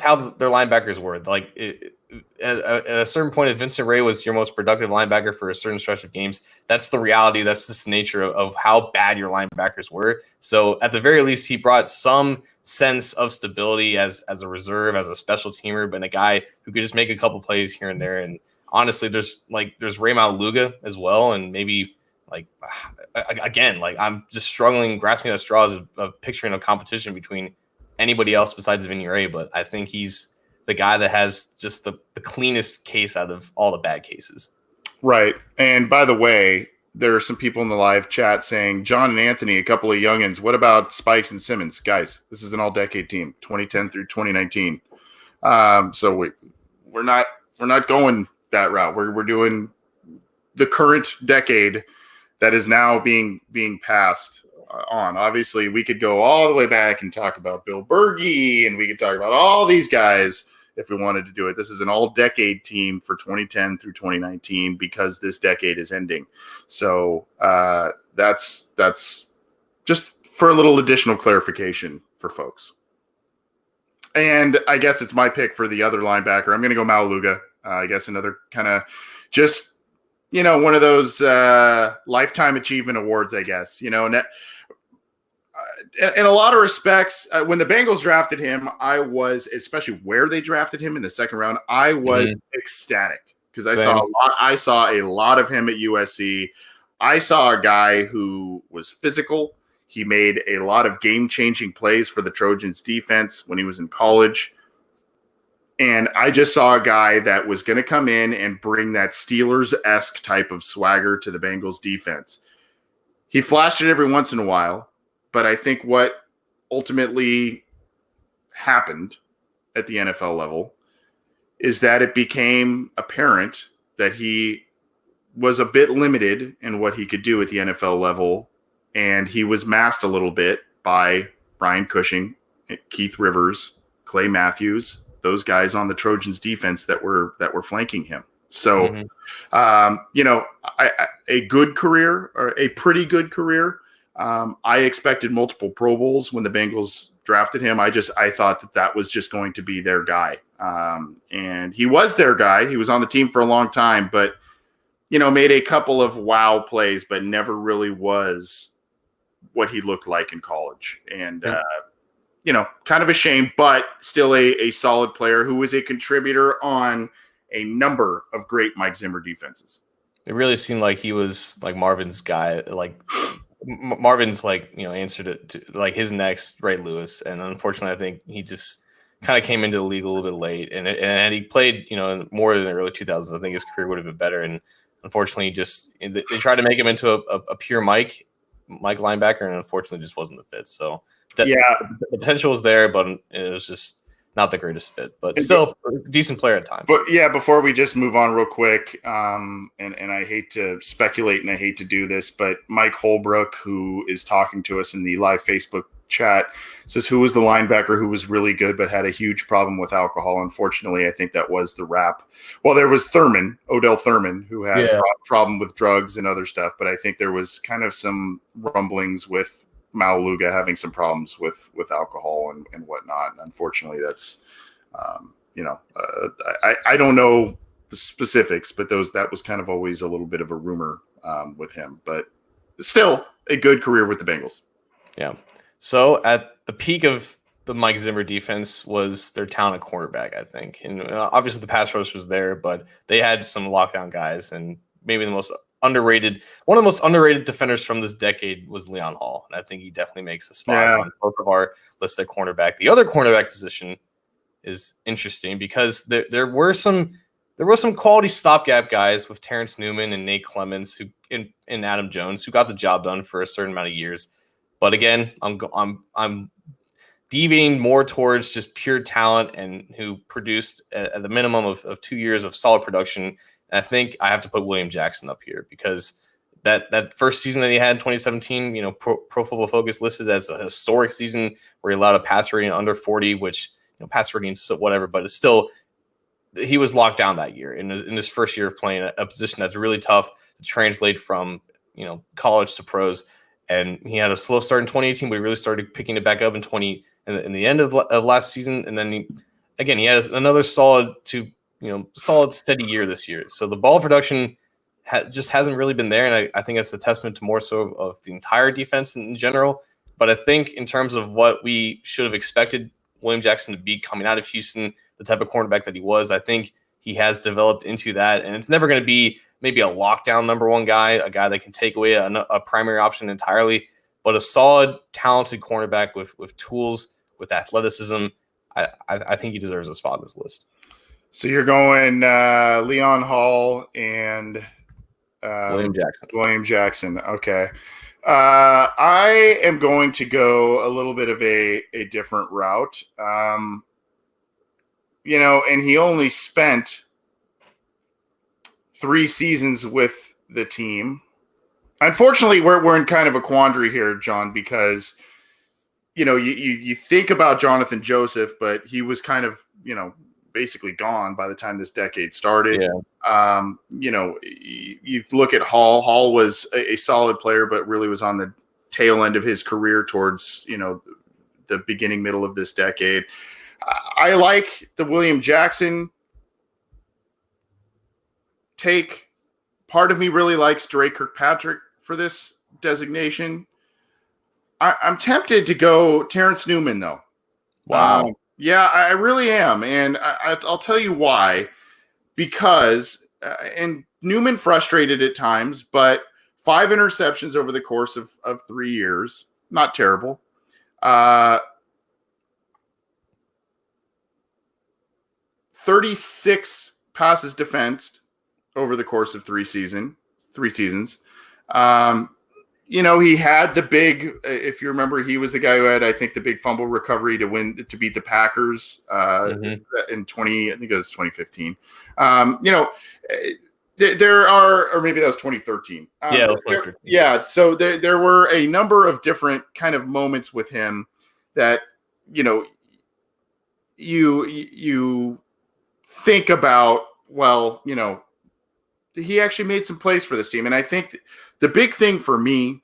how their linebackers were. Like at a certain point, if Vincent Ray was your most productive linebacker for a certain stretch of games, that's the reality. That's just the nature of how bad your linebackers were. So at the very least, he brought some sense of stability as a reserve, as a special teamer, but a guy who could just make a couple plays here and there. And honestly, there's Raymond Luga as well, and maybe. I'm just struggling grasping at straws of picturing a competition between anybody else besides Vinny Ray, but I think he's the guy that has just the cleanest case out of all the bad cases. Right. And by the way, there are some people in the live chat saying, John and Anthony, a couple of youngins, what about Spikes and Simmons? Guys, this is an all-decade team, 2010 through 2019. So we're not going that route. We're doing the current decade that is now being passed on. Obviously, we could go all the way back and talk about Bill Berge, and we could talk about all these guys if we wanted to do it. This is an all-decade team for 2010 through 2019 because this decade is ending. So that's just for a little additional clarification for folks. And I guess it's my pick for the other linebacker. I'm going to go Mauluga. I guess another kind of just – one of those lifetime achievement awards, I guess, in a lot of respects, when the Bengals drafted him, I was, especially where they drafted him in the second round, I was ecstatic because I saw a lot of him at USC. I saw a guy who was physical. He made a lot of game-changing plays for the Trojans defense when he was in college. And I just saw a guy that was going to come in and bring that Steelers-esque type of swagger to the Bengals defense. He flashed it every once in a while, but I think what ultimately happened at the NFL level is that it became apparent that he was a bit limited in what he could do at the NFL level, and he was masked a little bit by Brian Cushing, Keith Rivers, Clay Matthews, those guys on the Trojans defense that were flanking him. So, a good career, or a pretty good career. I expected multiple Pro Bowls when the Bengals drafted him. I thought that was just going to be their guy. And he was their guy. He was on the team for a long time, but, made a couple of wow plays, but never really was what he looked like in college. And, kind of a shame, but still a solid player who was a contributor on a number of great Mike Zimmer defenses. It really seemed like he was like Marvin's guy, like Marvin's answer to like his next Ray Lewis. And unfortunately, I think he just kind of came into the league a little bit late, and he played, more in the early 2000s. I think his career would have been better. And unfortunately, they tried to make him into a pure Mike linebacker, and unfortunately just wasn't the fit. So the potential was there, but it was just not the greatest fit, but still a decent player at times. But yeah, before we just move on real quick, and I hate to speculate and I hate to do this, but Mike Holbrook, who is talking to us in the live Facebook chat, says, who was the linebacker who was really good but had a huge problem with alcohol? Unfortunately, I think that was the rap. Well, there was Odell Thurman, who had a problem with drugs and other stuff, but I think there was kind of some rumblings with Mauluga having some problems with alcohol and whatnot. And unfortunately, that's, I don't know the specifics, but that was kind of always a little bit of a rumor with him, but still a good career with the Bengals. Yeah. So at the peak of the Mike Zimmer defense was their talent at cornerback, I think. And obviously the pass rush was there, but they had some lockdown guys, and maybe one of the most underrated defenders from this decade was Leon Hall. And I think he definitely makes a spot on both of our list at cornerback. The other cornerback position is interesting because there were some quality stopgap guys with Terrence Newman and Nate Clements and Adam Jones who got the job done for a certain amount of years. But again, I'm deviating more towards just pure talent and who produced at the minimum of 2 years of solid production. And I think I have to put William Jackson up here because that first season that he had in 2017, Pro Football Focus listed as a historic season where he allowed a pass rating under 40, which pass rating is whatever, but it's still, he was locked down that year in his first year of playing a position that's really tough to translate from college to pros. And he had a slow start in 2018, but he really started picking it back up in the end of last season. And then he had another solid, steady year this year. So the ball production just hasn't really been there. And I think that's a testament to more so of the entire defense in general. But I think in terms of what we should have expected William Jackson to be coming out of Houston, the type of cornerback that he was, I think he has developed into that. And it's never going to be maybe a lockdown number one guy, a guy that can take away a primary option entirely, but a solid, talented cornerback with tools, with athleticism. I think he deserves a spot on this list. So you're going Leon Hall and William Jackson. Okay. I am going to go a little bit of a different route. And he only spent 3 seasons with the team. Unfortunately, we're in kind of a quandary here, John, because you think about Jonathan Joseph, but he was kind of basically gone by the time this decade started. Yeah. You look at Hall. Hall was a solid player, but really was on the tail end of his career towards the beginning, middle of this decade. I like the William Jackson take. Part of me really likes Dre Kirkpatrick for this designation. I'm tempted to go Terrence Newman, though. Wow. Yeah, I really am. And I'll tell you why. Because, and Newman frustrated at times, but 5 interceptions over the course of 3 years. not terrible. Uh, 36 passes defensed over the course of three seasons. Um, he had the big, if you remember, he was the guy who had, I think, the big fumble recovery to beat the Packers in 20, I think it was 2015. There are, or maybe that was 2013. Yeah, it was 2013. Yeah. So there were a number of different kind of moments with him that, you think about, well, he actually made some plays for this team. And I think the big thing for me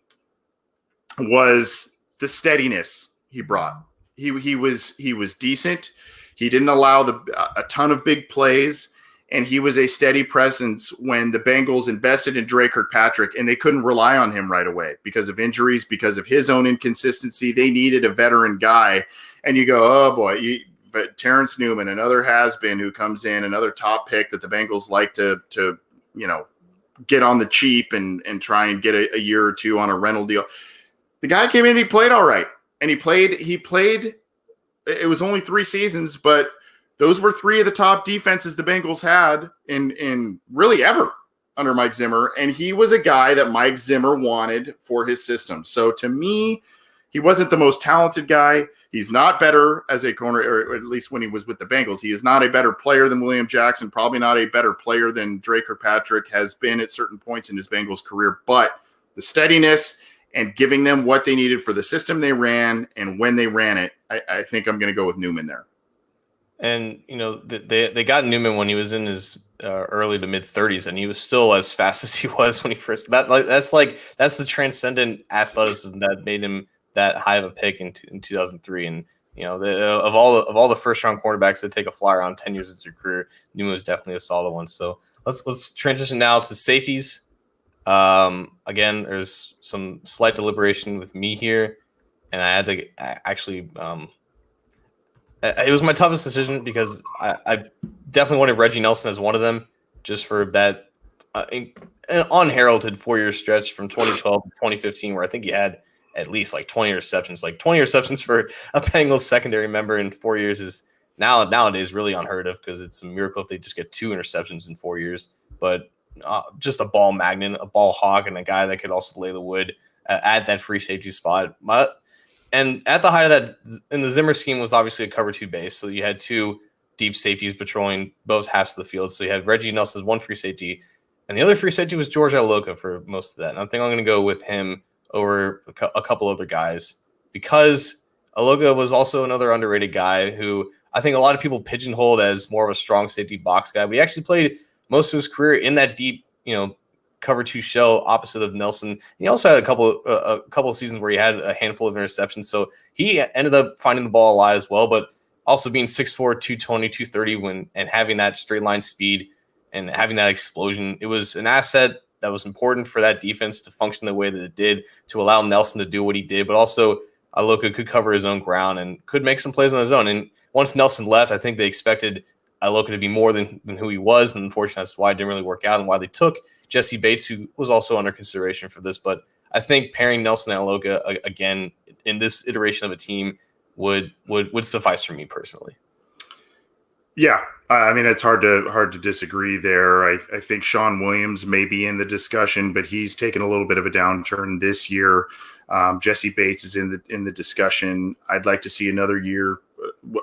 was the steadiness he brought. He was decent. He didn't allow a ton of big plays, and he was a steady presence when the Bengals invested in Dre Kirkpatrick, and they couldn't rely on him right away because of injuries, because of his own inconsistency. They needed a veteran guy, and you go, oh boy, but Terrence Newman, another has-been who comes in, another top pick that the Bengals like to get on the cheap and try and get a year or two on a rental deal. The guy came in, he played all right. And he played, it was only 3 seasons, but those were 3 of the top defenses the Bengals had in really ever under Mike Zimmer. And he was a guy that Mike Zimmer wanted for his system. So to me, he wasn't the most talented guy. He's not better as a corner, or at least when he was with the Bengals. He is not a better player than William Jackson, probably not a better player than Dre Kirkpatrick has been at certain points in his Bengals career. But the steadiness and giving them what they needed for the system they ran and when they ran it, I think I'm going to go with Newman there. And, they got Newman when he was in his early to mid 30s, and he was still as fast as he was when he first. That's the transcendent athleticism that made him that high of a pick in 2003. And of all the first round quarterbacks that take a flyer on 10 years into your career, Newman was definitely a solid one. So let's transition now to safeties. Again, there's some slight deliberation with me here, and I had to actually. It was my toughest decision because I definitely wanted Reggie Nelson as one of them, just for that an unheralded 4-year stretch from 2012 to 2015, where I think he had at least like 20 receptions. Like 20 receptions for a Bengals secondary member in 4 years is nowadays really unheard of, because it's a miracle if they just get 2 interceptions in 4 years. But just a ball magnet, a ball hawk, and a guy that could also lay the wood at that free safety spot. And at the height of that, in the Zimmer scheme, was obviously a cover 2 base. So you had 2 deep safeties patrolling both halves of the field. So you had Reggie Nelson as one free safety, and the other free safety was George Iloka for most of that. And I think I'm going to go with him over a couple other guys, because Iloka was also another underrated guy who I think a lot of people pigeonholed as more of a strong safety box guy. But he actually played most of his career in that deep, cover 2 shell opposite of Nelson. He also had a couple of seasons where he had a handful of interceptions. So he ended up finding the ball a lot as well, but also being 6'4", 220, 230 and having that straight line speed and having that explosion. It was an asset that was important for that defense to function the way that it did, to allow Nelson to do what he did, but also Iloka could cover his own ground and could make some plays on his own. And once Nelson left, I think they expected Iloka to be more than who he was, and unfortunately that's why it didn't really work out and why they took Jesse Bates, who was also under consideration for this. But I think pairing Nelson and Iloka again in this iteration of a team would suffice for me personally. Yeah, I mean, it's hard to disagree there. I think Sean Williams may be in the discussion, but he's taken a little bit of a downturn this year. Jesse Bates is in the discussion. I'd like to see another year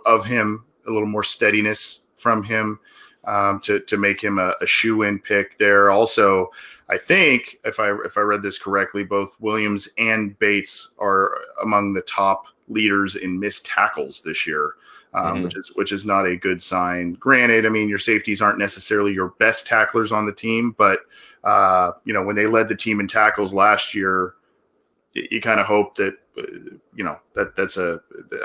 of him, a little more steadiness from him, to make him a shoe-in pick there. Also, I think if I read this correctly, both Williams and Bates are among the top leaders in missed tackles this year. Which is not a good sign. Granted, I mean, your safeties aren't necessarily your best tacklers on the team, but when they led the team in tackles last year, you kind of hope that that's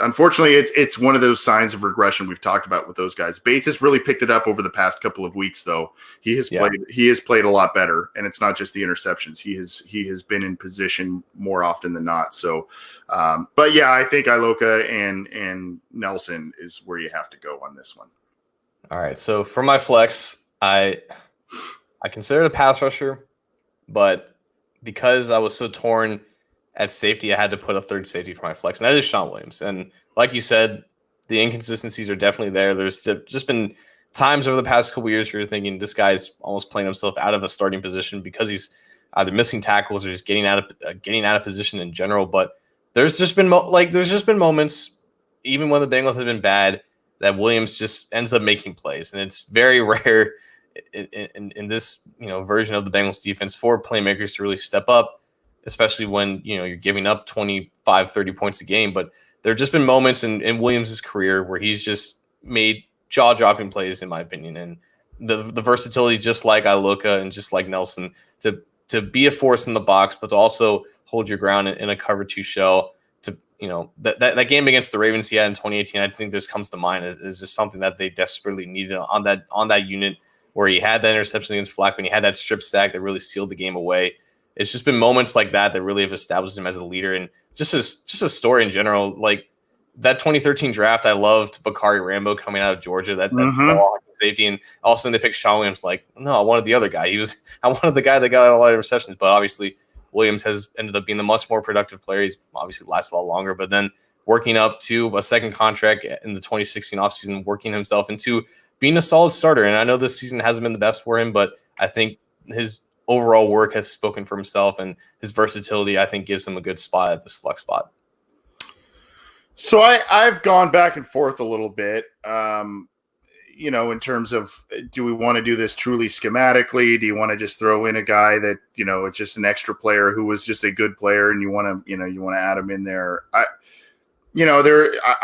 unfortunately it's one of those signs of regression we've talked about with those guys. Bates has really picked it up over the past couple of weeks, though. He has played a lot better, and it's not just the interceptions. He has been in position more often than not. So, but yeah, I think Iloka and Nelson is where you have to go on this one. All right. So for my flex, I considered a pass rusher, but because I was so torn at safety, I had to put a third safety for my flex, and that is Sean Williams. And like you said, the inconsistencies are definitely there. There's just been times over the past couple years where you're thinking this guy's almost playing himself out of a starting position because he's either missing tackles or just getting out of position in general. But there's just been moments, even when the Bengals have been bad, that Williams just ends up making plays, and it's very rare in this version of the Bengals defense for playmakers to really step up, especially when you're giving up 25, 30 points a game. But there have just been moments in Williams' career where he's just made jaw-dropping plays, in my opinion, and the versatility, just like Iloka and just like Nelson, to be a force in the box, but to also hold your ground in a cover 2 shell. That game against the Ravens he had in 2018, I think this comes to mind is just something that they desperately needed on that unit, where he had that interception against Flacco and he had that strip sack that really sealed the game away. It's just been moments like that really have established him as a leader, and just a story in general. Like that 2013 draft, I loved Bakari Rambo coming out of Georgia, that ball safety, and all of a sudden they picked Sean Williams. Like, no, I wanted the other guy. I wanted the guy that got a lot of receptions, but obviously Williams has ended up being the much more productive player. He's obviously lasted a lot longer, but then working up to a second contract in the 2016 offseason, working himself into being a solid starter. And I know this season hasn't been the best for him, but I think his overall work has spoken for himself, and his versatility, I think, gives him a good spot at this flex spot. So I've gone back and forth a little bit, in terms of, do we want to do this truly schematically? Do you want to just throw in a guy that, it's just an extra player who was just a good player and you want to add him in there? I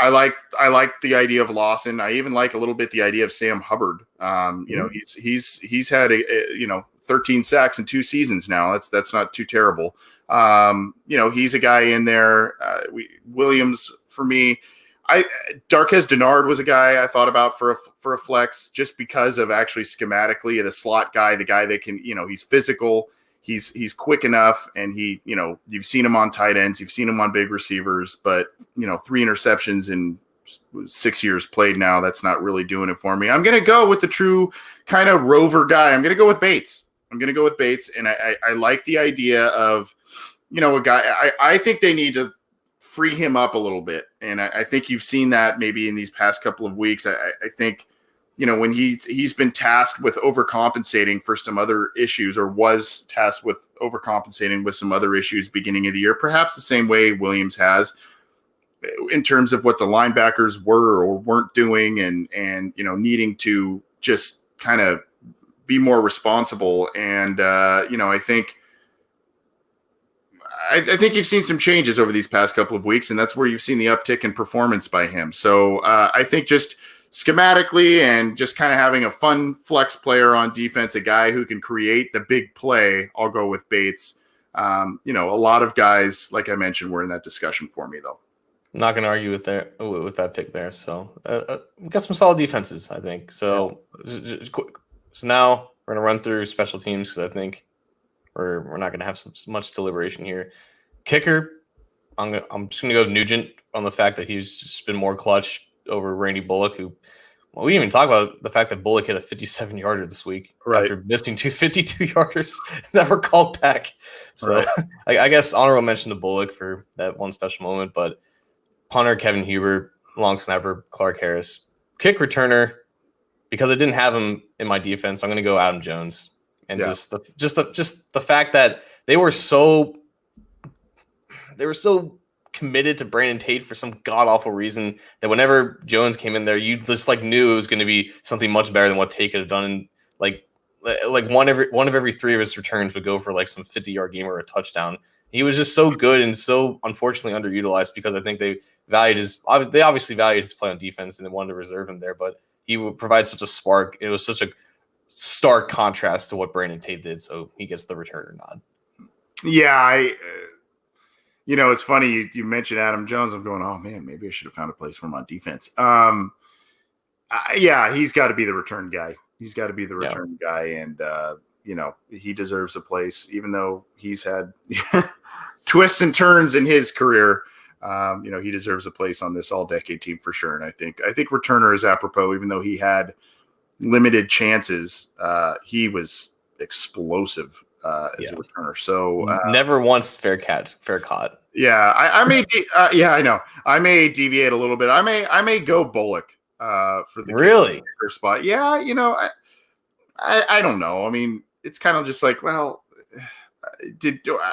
like the idea of Lawson. I even like a little bit the idea of Sam Hubbard. He's had 13 sacks in 2 seasons now. That's not too terrible. He's a guy in there. Williams, for me, Darquez Denard was a guy I thought about for a flex, just because of actually schematically the slot guy, the guy that can, he's physical, he's quick enough, and you've seen him on tight ends, you've seen him on big receivers, but 3 interceptions in 6 years played now, that's not really doing it for me. I'm going to go with the true kind of rover guy. I'm going to go with Bates. And I like the idea of, a guy. I think they need to free him up a little bit. And I think you've seen that maybe in these past couple of weeks. I think, when he's been tasked with overcompensating for some other issues, or was tasked with overcompensating with some other issues beginning of the year, perhaps the same way Williams has, in terms of what the linebackers were or weren't doing, and needing to just kind of be more responsible. And, I think you've seen some changes over these past couple of weeks, and that's where you've seen the uptick in performance by him. So I think just schematically and just kind of having a fun flex player on defense, a guy who can create the big play, I'll go with Bates. A lot of guys, like I mentioned, were in that discussion for me, though. I'm not going to argue with that pick there. So we got some solid defenses, I think. So So now we're going to run through special teams, because I think we're not going to have much deliberation here. Kicker, I'm just going to go with Nugent on the fact that he's just been more clutch over Randy Bullock, who, well, we didn't even talk about the fact that Bullock hit a 57-yarder this week, right, after missing 2 52-yarders that were called back. So right. I guess honorable mention to Bullock for that one special moment, but punter Kevin Huber, long snapper Clark Harris, kick returner, because I didn't have him in my defense, I'm going to go Adam Jones. And just the fact that they were so committed to Brandon Tate for some god awful reason that whenever Jones came in there, you just knew it was going to be something much better than what Tate could have done. And like one of every 3 of his returns would go for some 50-yard game or a touchdown. He was just so good and so unfortunately underutilized, because I think they obviously valued his play on defense and they wanted to reserve him there, but he would provide such a spark. It was such a stark contrast to what Brandon Tate did, so he gets the returner nod. Yeah, it's funny you mentioned Adam Jones. I'm going, oh man, maybe I should have found a place for him on defense. He's got to be the return guy. Guy, and he deserves a place, even though he's had twists and turns in his career. He deserves a place on this all-decade team for sure. And I think returner is apropos, even though he had limited chances. He was explosive as a returner. So never once fair caught. Yeah, I may. Yeah, I know. I may deviate a little bit. I may go Bullock for the Really? kicker spot. Yeah, I don't know. I mean, it's kind of just like, well,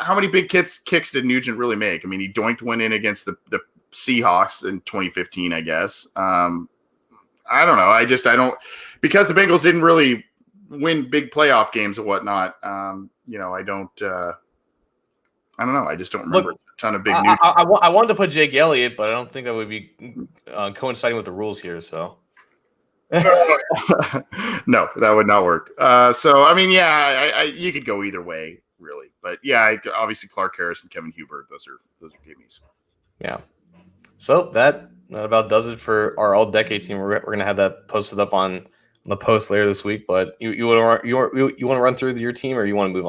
how many big kicks did Nugent really make? I mean, he doinked one in against the Seahawks in 2015, I guess. I don't know. I don't, because the Bengals didn't really win big playoff games and whatnot. I don't know. I just don't remember a ton of big news. I wanted to put Jake Elliott, but I don't think that would be coinciding with the rules here. So no, that would not work. So I mean, yeah, you could go either way, really. But yeah, obviously Clark Harris and Kevin Huber, those are gimmies. Yeah. So that about does it for our all-decade team. We're gonna have that posted up on the post later this week. But you want to run through your team, or you want to move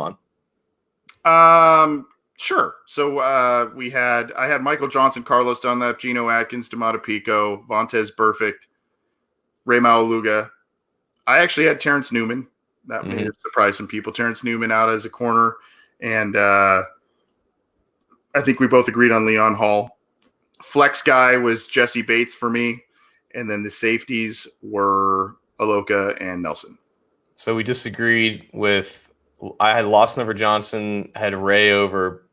on? Sure. So I had Michael Johnson, Carlos Dunlap, Geno Atkins, D'Amato Pico, Vontez Burfict, Ray Maualuga. I actually had Terrence Newman. That may have surprised some people. Terrence Newman out as a corner. And I think we both agreed on Leon Hall. Flex guy was Jesse Bates for me. And then the safeties were Aloka and Nelson. So we disagreed with – I had Lawson over Johnson. I had Ray over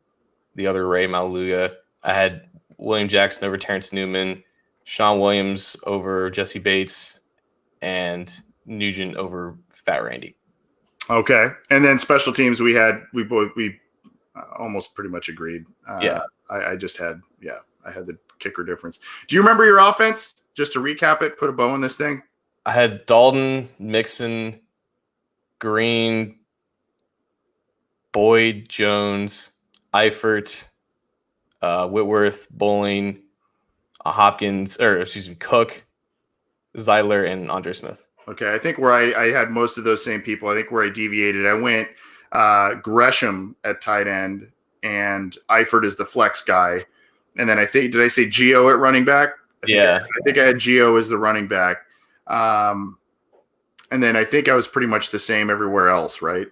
the other Ray Maualuga. I had William Jackson over Terrence Newman. Sean Williams over Jesse Bates. And Nugent over Fat Randy. Okay. And then special teams, we almost pretty much agreed. Yeah. I had the kicker difference. Do you remember your offense? Just to recap it, put a bow in this thing. I had Dalton, Mixon, Green, Boyd, Jones, Eifert, Whitworth, Bowling, Cook, Zeidler, and Andre Smith. Okay, I think where I had most of those same people. I think where I deviated, I went Gresham at tight end and Eifert as the flex guy. And then did I say Gio at running back? I think I had Gio as the running back. And then I think I was pretty much the same everywhere else, right?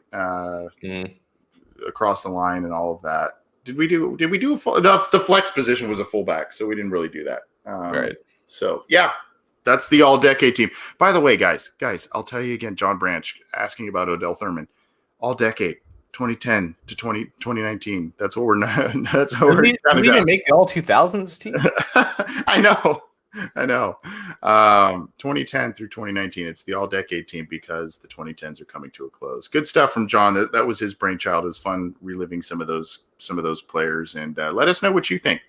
Across the line and all of that. Did we do the flex position was a fullback, so we didn't really do that. Right. So yeah. That's the all-decade team. By the way, guys, I'll tell you again, John Branch asking about Odell Thurman. All-decade, 2010 to 2019. That's what we're not. That's what we're trying to do. Did he even make the all-2000s team? I know. 2010 through 2019. It's the all-decade team because the 2010s are coming to a close. Good stuff from John. That was his brainchild. It was fun reliving some of those players. And let us know what you think.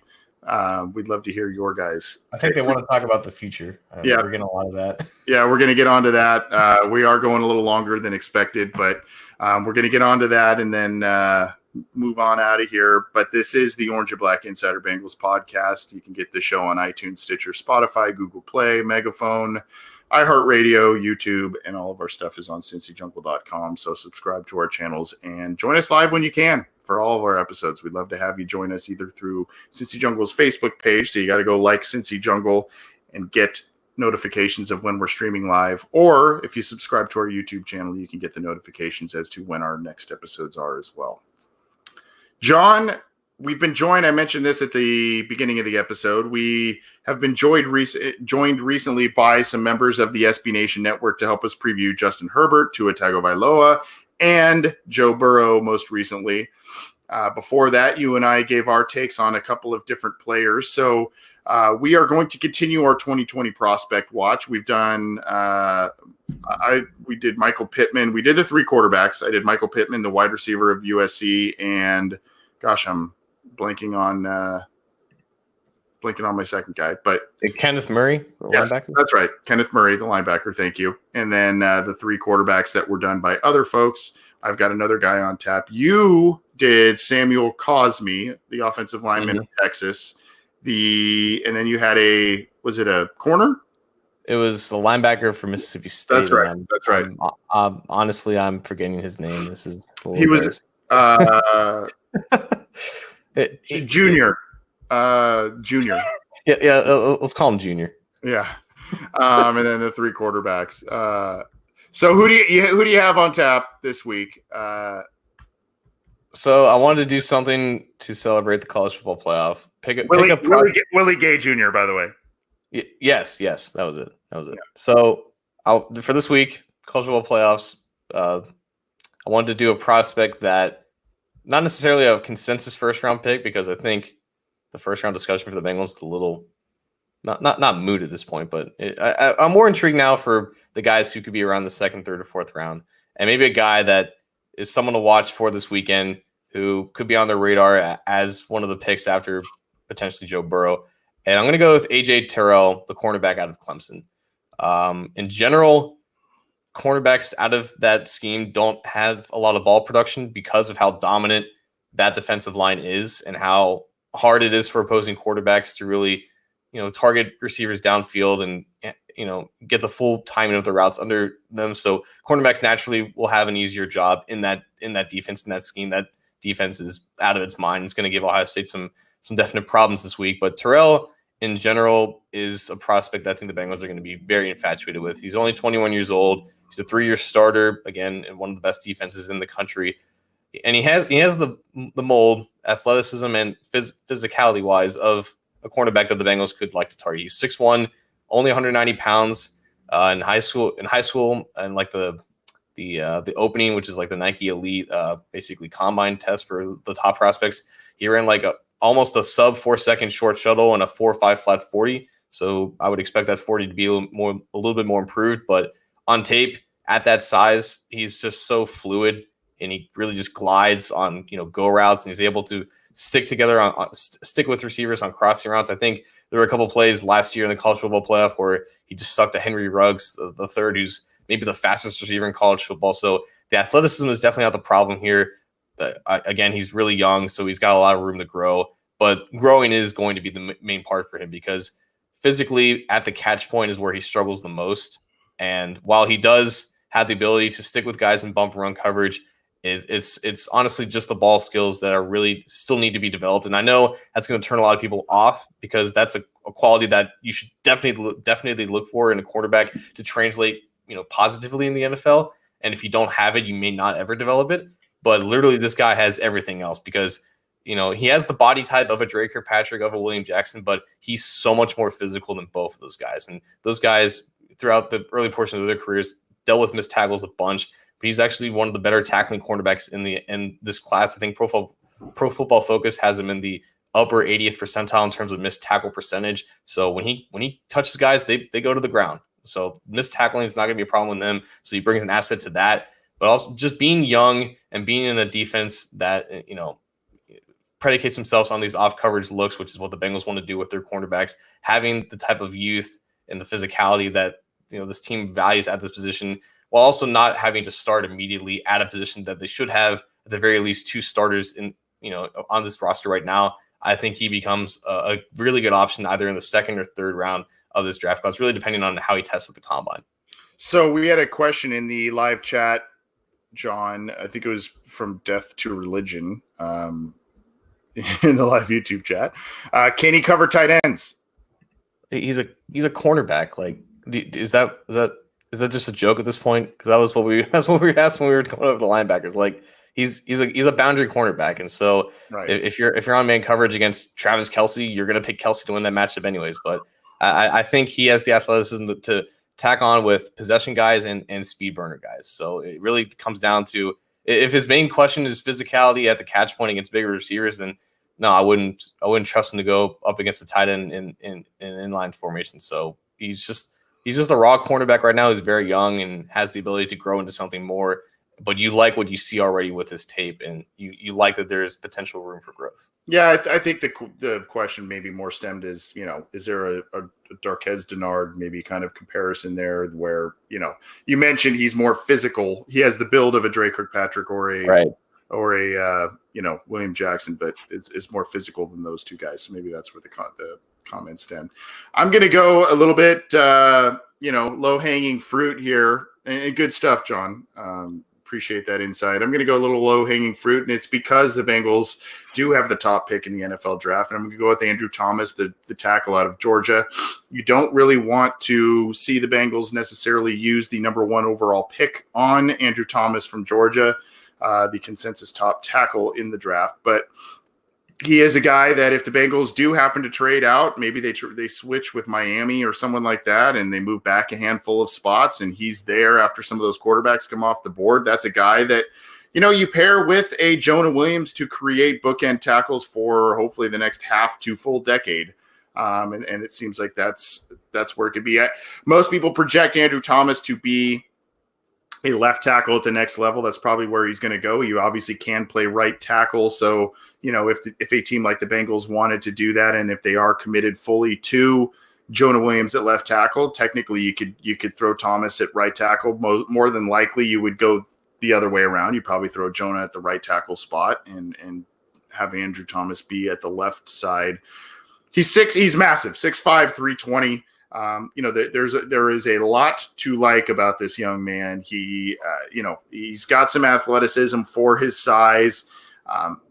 We'd love to hear your guys. I think they want to talk about the future. Yeah, we're getting a lot of that. Yeah, we're going to get onto that. We are going a little longer than expected, but we're going to get onto that and then move on out of here. But this is the Orange and Black Insider Bengals podcast. You can get the show on iTunes, Stitcher, Spotify, Google Play, Megaphone, iHeartRadio, YouTube, and all of our stuff is on CincyJungle.com. So subscribe to our channels and join us live when you can. For all of our episodes, we'd love to have you join us either through Cincy Jungle's Facebook page. So you got to go like Cincy Jungle and get notifications of when we're streaming live. Or if you subscribe to our YouTube channel, you can get the notifications as to when our next episodes are as well. John, we've been joined. I mentioned this at the beginning of the episode. We have been joined recently by some members of the SB Nation Network to help us preview Justin Herbert, Tua Tagovailoa, and Joe Burrow most recently. Before that, you and I gave our takes on a couple of different players. So we are going to continue our 2020 prospect watch. We've done we did Michael Pittman. We did the three quarterbacks. I did Michael Pittman, the wide receiver of USC, and gosh, I'm blanking on my second guy, but Kenneth Murray, the linebacker. That's right. Kenneth Murray, the linebacker. Thank you. And then the three quarterbacks that were done by other folks. I've got another guy on tap. You did Samuel Cosme, the offensive lineman of Texas. And then you had was it a corner? It was a linebacker for Mississippi State. That's right. That's right. Honestly, I'm forgetting his name. This is he was Junior. Junior. Yeah. Let's call him Junior. Yeah. And then the three quarterbacks. So who do you have on tap this week? So I wanted to do something to celebrate the college football playoff. Willie Gay Jr. By the way. Yes, that was it. Yeah. So for this week, college football playoffs. I wanted to do a prospect that not necessarily a consensus first round pick, because I think the first round discussion for the Bengals is a little not moot at this point, but I'm more intrigued now for the guys who could be around the second, third, or fourth round, and maybe a guy that is someone to watch for this weekend who could be on their radar as one of the picks after potentially Joe Burrow. And I'm going to go with AJ Terrell, the cornerback out of Clemson. In general, cornerbacks out of that scheme don't have a lot of ball production because of how dominant that defensive line is and how hard it is for opposing quarterbacks to really, target receivers downfield and, get the full timing of the routes under them. So cornerbacks naturally will have an easier job in that defense, in that scheme. That defense is out of its mind. It's going to give Ohio State some definite problems this week. But Terrell, in general, is a prospect that I think the Bengals are going to be very infatuated with. He's only 21 years old. He's a 3-year starter, again, in one of the best defenses in the country. And he has the mold, athleticism, and physicality wise of a cornerback that the Bengals could like to target. He's 6'1", only 190 pounds. In high school, and like the opening, which is like the Nike Elite, basically combine test for the top prospects, he ran like almost a sub 4-second short shuttle and a 4.5 flat 40. So I would expect that 40 to be a little bit more improved. But on tape, at that size, he's just so fluid, and he really just glides on go routes, and he's able to stick with receivers on crossing routes. I think there were a couple plays last year in the college football playoff where he just stuck to Henry Ruggs, the third, who's maybe the fastest receiver in college football. So the athleticism is definitely not the problem here. Again, he's really young, so he's got a lot of room to grow. But growing is going to be the main part for him, because physically at the catch point is where he struggles the most. And while he does have the ability to stick with guys in bump run coverage, it's honestly just the ball skills that are really still need to be developed. And I know that's going to turn a lot of people off, because that's a quality that you should definitely look for in a quarterback to translate positively in the NFL. And if you don't have it, you may not ever develop it. But literally, this guy has everything else, because he has the body type of a Drake Kirkpatrick, of a William Jackson, but he's so much more physical than both of those guys. And those guys, throughout the early portion of their careers, dealt with missed tackles a bunch. But he's actually one of the better tackling cornerbacks in this class. I think Pro Football Focus has him in the upper 80th percentile in terms of missed tackle percentage. So when he touches guys, they go to the ground. So missed tackling is not going to be a problem with them. So he brings an asset to that. But also just being young and being in a defense that predicates themselves on these off coverage looks, which is what the Bengals want to do with their cornerbacks, having the type of youth and the physicality that this team values at this position, while also not having to start immediately at a position that they should have at the very least 2 starters in on this roster right now. I think he becomes a really good option either in the second or third round of this draft class, really depending on how he tests at the combine. So we had a question in the live chat, John. I think it was from Death to Religion in the live YouTube chat. Can he cover tight ends? He's a cornerback. Like, is that just a joke at this point? Because that's what we were asking when we were going over the linebackers. Like, he's a boundary cornerback, and so right. if you're on man coverage against Travis Kelce, you're going to pick Kelce to win that matchup anyways. But I think he has the athleticism to tack on with possession guys and speed burner guys. So it really comes down to, if his main question is physicality at the catch point against bigger receivers, then no, I wouldn't trust him to go up against the tight end in inline formation. So he's just a raw cornerback right now. He's very young and has the ability to grow into something more. But you like what you see already with his tape, and you like that there is potential room for growth. Yeah, I think the question maybe more stemmed is, is there a Darqueze Dennard maybe kind of comparison there where, you mentioned he's more physical. He has the build of a Drake Kirkpatrick or a William Jackson, but it's more physical than those two guys. So maybe that's where the comments stem. I'm going to go a little bit, low-hanging fruit here, and good stuff, John. Appreciate that insight. I'm going to go a little low-hanging fruit, and it's because the Bengals do have the top pick in the NFL draft, and I'm going to go with Andrew Thomas, the tackle out of Georgia. You don't really want to see the Bengals necessarily use the number 1 overall pick on Andrew Thomas from Georgia. the consensus top tackle in the draft. But he is a guy that if the Bengals do happen to trade out, maybe they switch with Miami or someone like that, and they move back a handful of spots, and he's there after some of those quarterbacks come off the board. That's a guy that, you pair with a Jonah Williams to create bookend tackles for hopefully the next half to full decade. And it seems like that's where it could be at. Most people project Andrew Thomas to be a left tackle at the next level. That's probably where he's going to go. You obviously can play right tackle. So, if a team like the Bengals wanted to do that, and if they are committed fully to Jonah Williams at left tackle, technically you could throw Thomas at right tackle. More than likely you would go the other way around. You probably throw Jonah at the right tackle spot and have Andrew Thomas be at the left side. He's massive, 6'5", 320. There is a lot to like about this young man. He's got some athleticism for his size.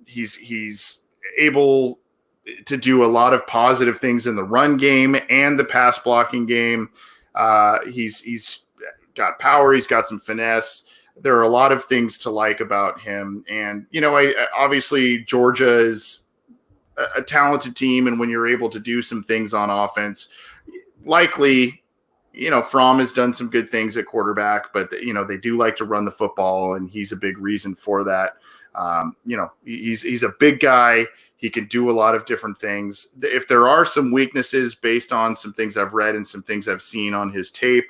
He's able to do a lot of positive things in the run game and the pass blocking game. He's got power. He's got some finesse. There are a lot of things to like about him. And, obviously Georgia is a talented team. And when you're able to do some things on offense, likely, Fromm has done some good things at quarterback, but they do like to run the football, and he's a big reason for that. He's a big guy. He can do a lot of different things. If there are some weaknesses based on some things I've read and some things I've seen on his tape,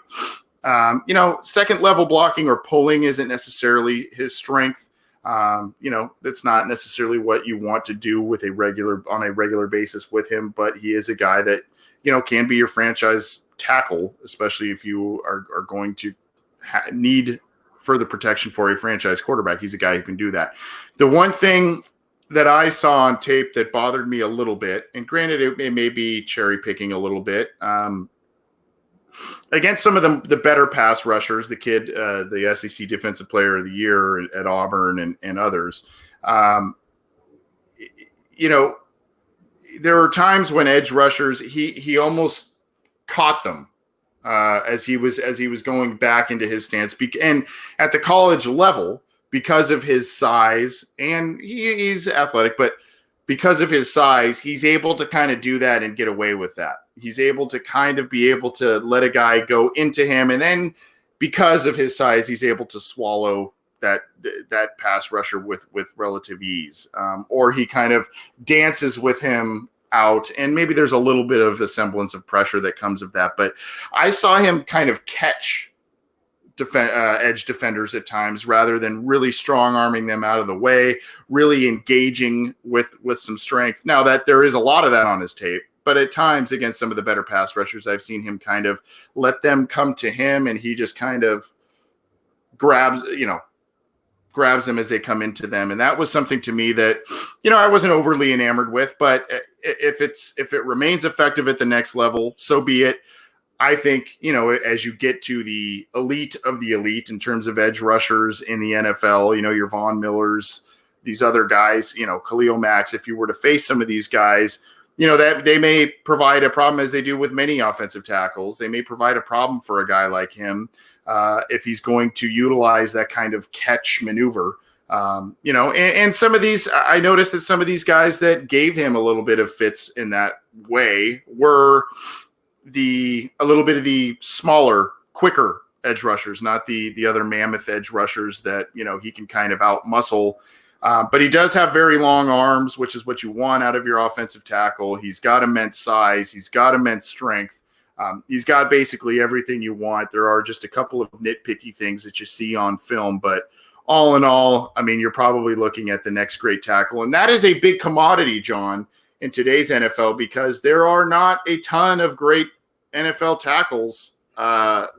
second level blocking or pulling isn't necessarily his strength. That's not necessarily what you want to do on a regular basis with him, but he is a guy that, can be your franchise tackle, especially if you are going to need further protection for a franchise quarterback. He's a guy who can do that. The one thing that I saw on tape that bothered me a little bit, and granted it may be cherry picking a little bit, against some of the better pass rushers, the kid, the SEC Defensive Player of the Year at Auburn and others, there were times when edge rushers, he almost caught them as he was going back into his stance. And at the college level, because of his size, and he's athletic, but because of his size, he's able to kind of do that and get away with that. He's able to kind of be able to let a guy go into him, and then because of his size, he's able to swallow that pass rusher with relative ease, or he kind of dances with him out, and maybe there's a little bit of a semblance of pressure that comes of that. But I saw him kind of catch edge defenders at times rather than really strong arming them out of the way, really engaging with some strength. Now that there is a lot of that on his tape, but at times against some of the better pass rushers, I've seen him kind of let them come to him, and he just kind of grabs them as they come into them. And that was something to me that, I wasn't overly enamored with, but if it remains effective at the next level, so be it. I think, as you get to the elite of the elite in terms of edge rushers in the NFL, your Von Millers, these other guys, Khalil Max, if you were to face some of these guys, that they may provide a problem, as they do with many offensive tackles. They may provide a problem for a guy like him if he's going to utilize that kind of catch maneuver. And some of these, I noticed that some of these guys that gave him a little bit of fits in that way were a little bit of the smaller, quicker edge rushers, not the other mammoth edge rushers that, he can kind of out muscle. But he does have very long arms, which is what you want out of your offensive tackle. He's got immense size. He's got immense strength. He's got basically everything you want. There are just a couple of nitpicky things that you see on film, but all in all, you're probably looking at the next great tackle. And that is a big commodity, John, in today's NFL, because there are not a ton of great NFL tackles. It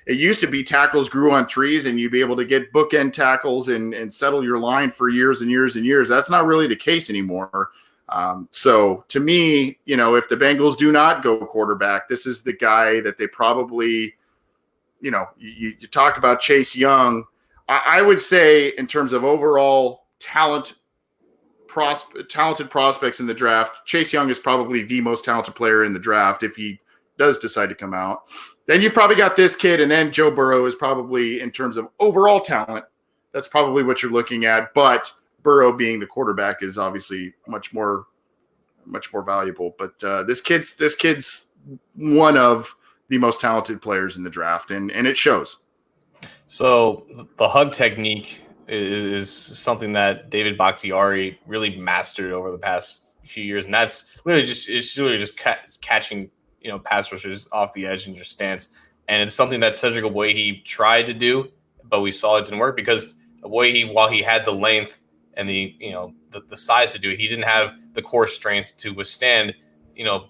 used to be tackles grew on trees and you'd be able to get bookend tackles and settle your line for years and years and years. That's not really the case anymore. So to me, if the Bengals do not go quarterback, this is the guy that they probably, you talk about Chase Young. I would say in terms of overall talented prospects in the draft, Chase Young is probably the most talented player in the draft if he does decide to come out. Then you've probably got this kid, and then Joe Burrow is probably, in terms of overall talent, That's probably what you're looking at. But Burrow being the quarterback is obviously much more valuable. But this kid's one of the most talented players in the draft, and it shows. So the hug technique is something that David Bakhtiari really mastered over the past few years, and that's literally just catching pass rushers off the edge in your stance, and it's something that Cedric Ogbuehi tried to do, but we saw it didn't work because Ogbuehi, while he had the length and the size to do it, he didn't have the core strength to withstand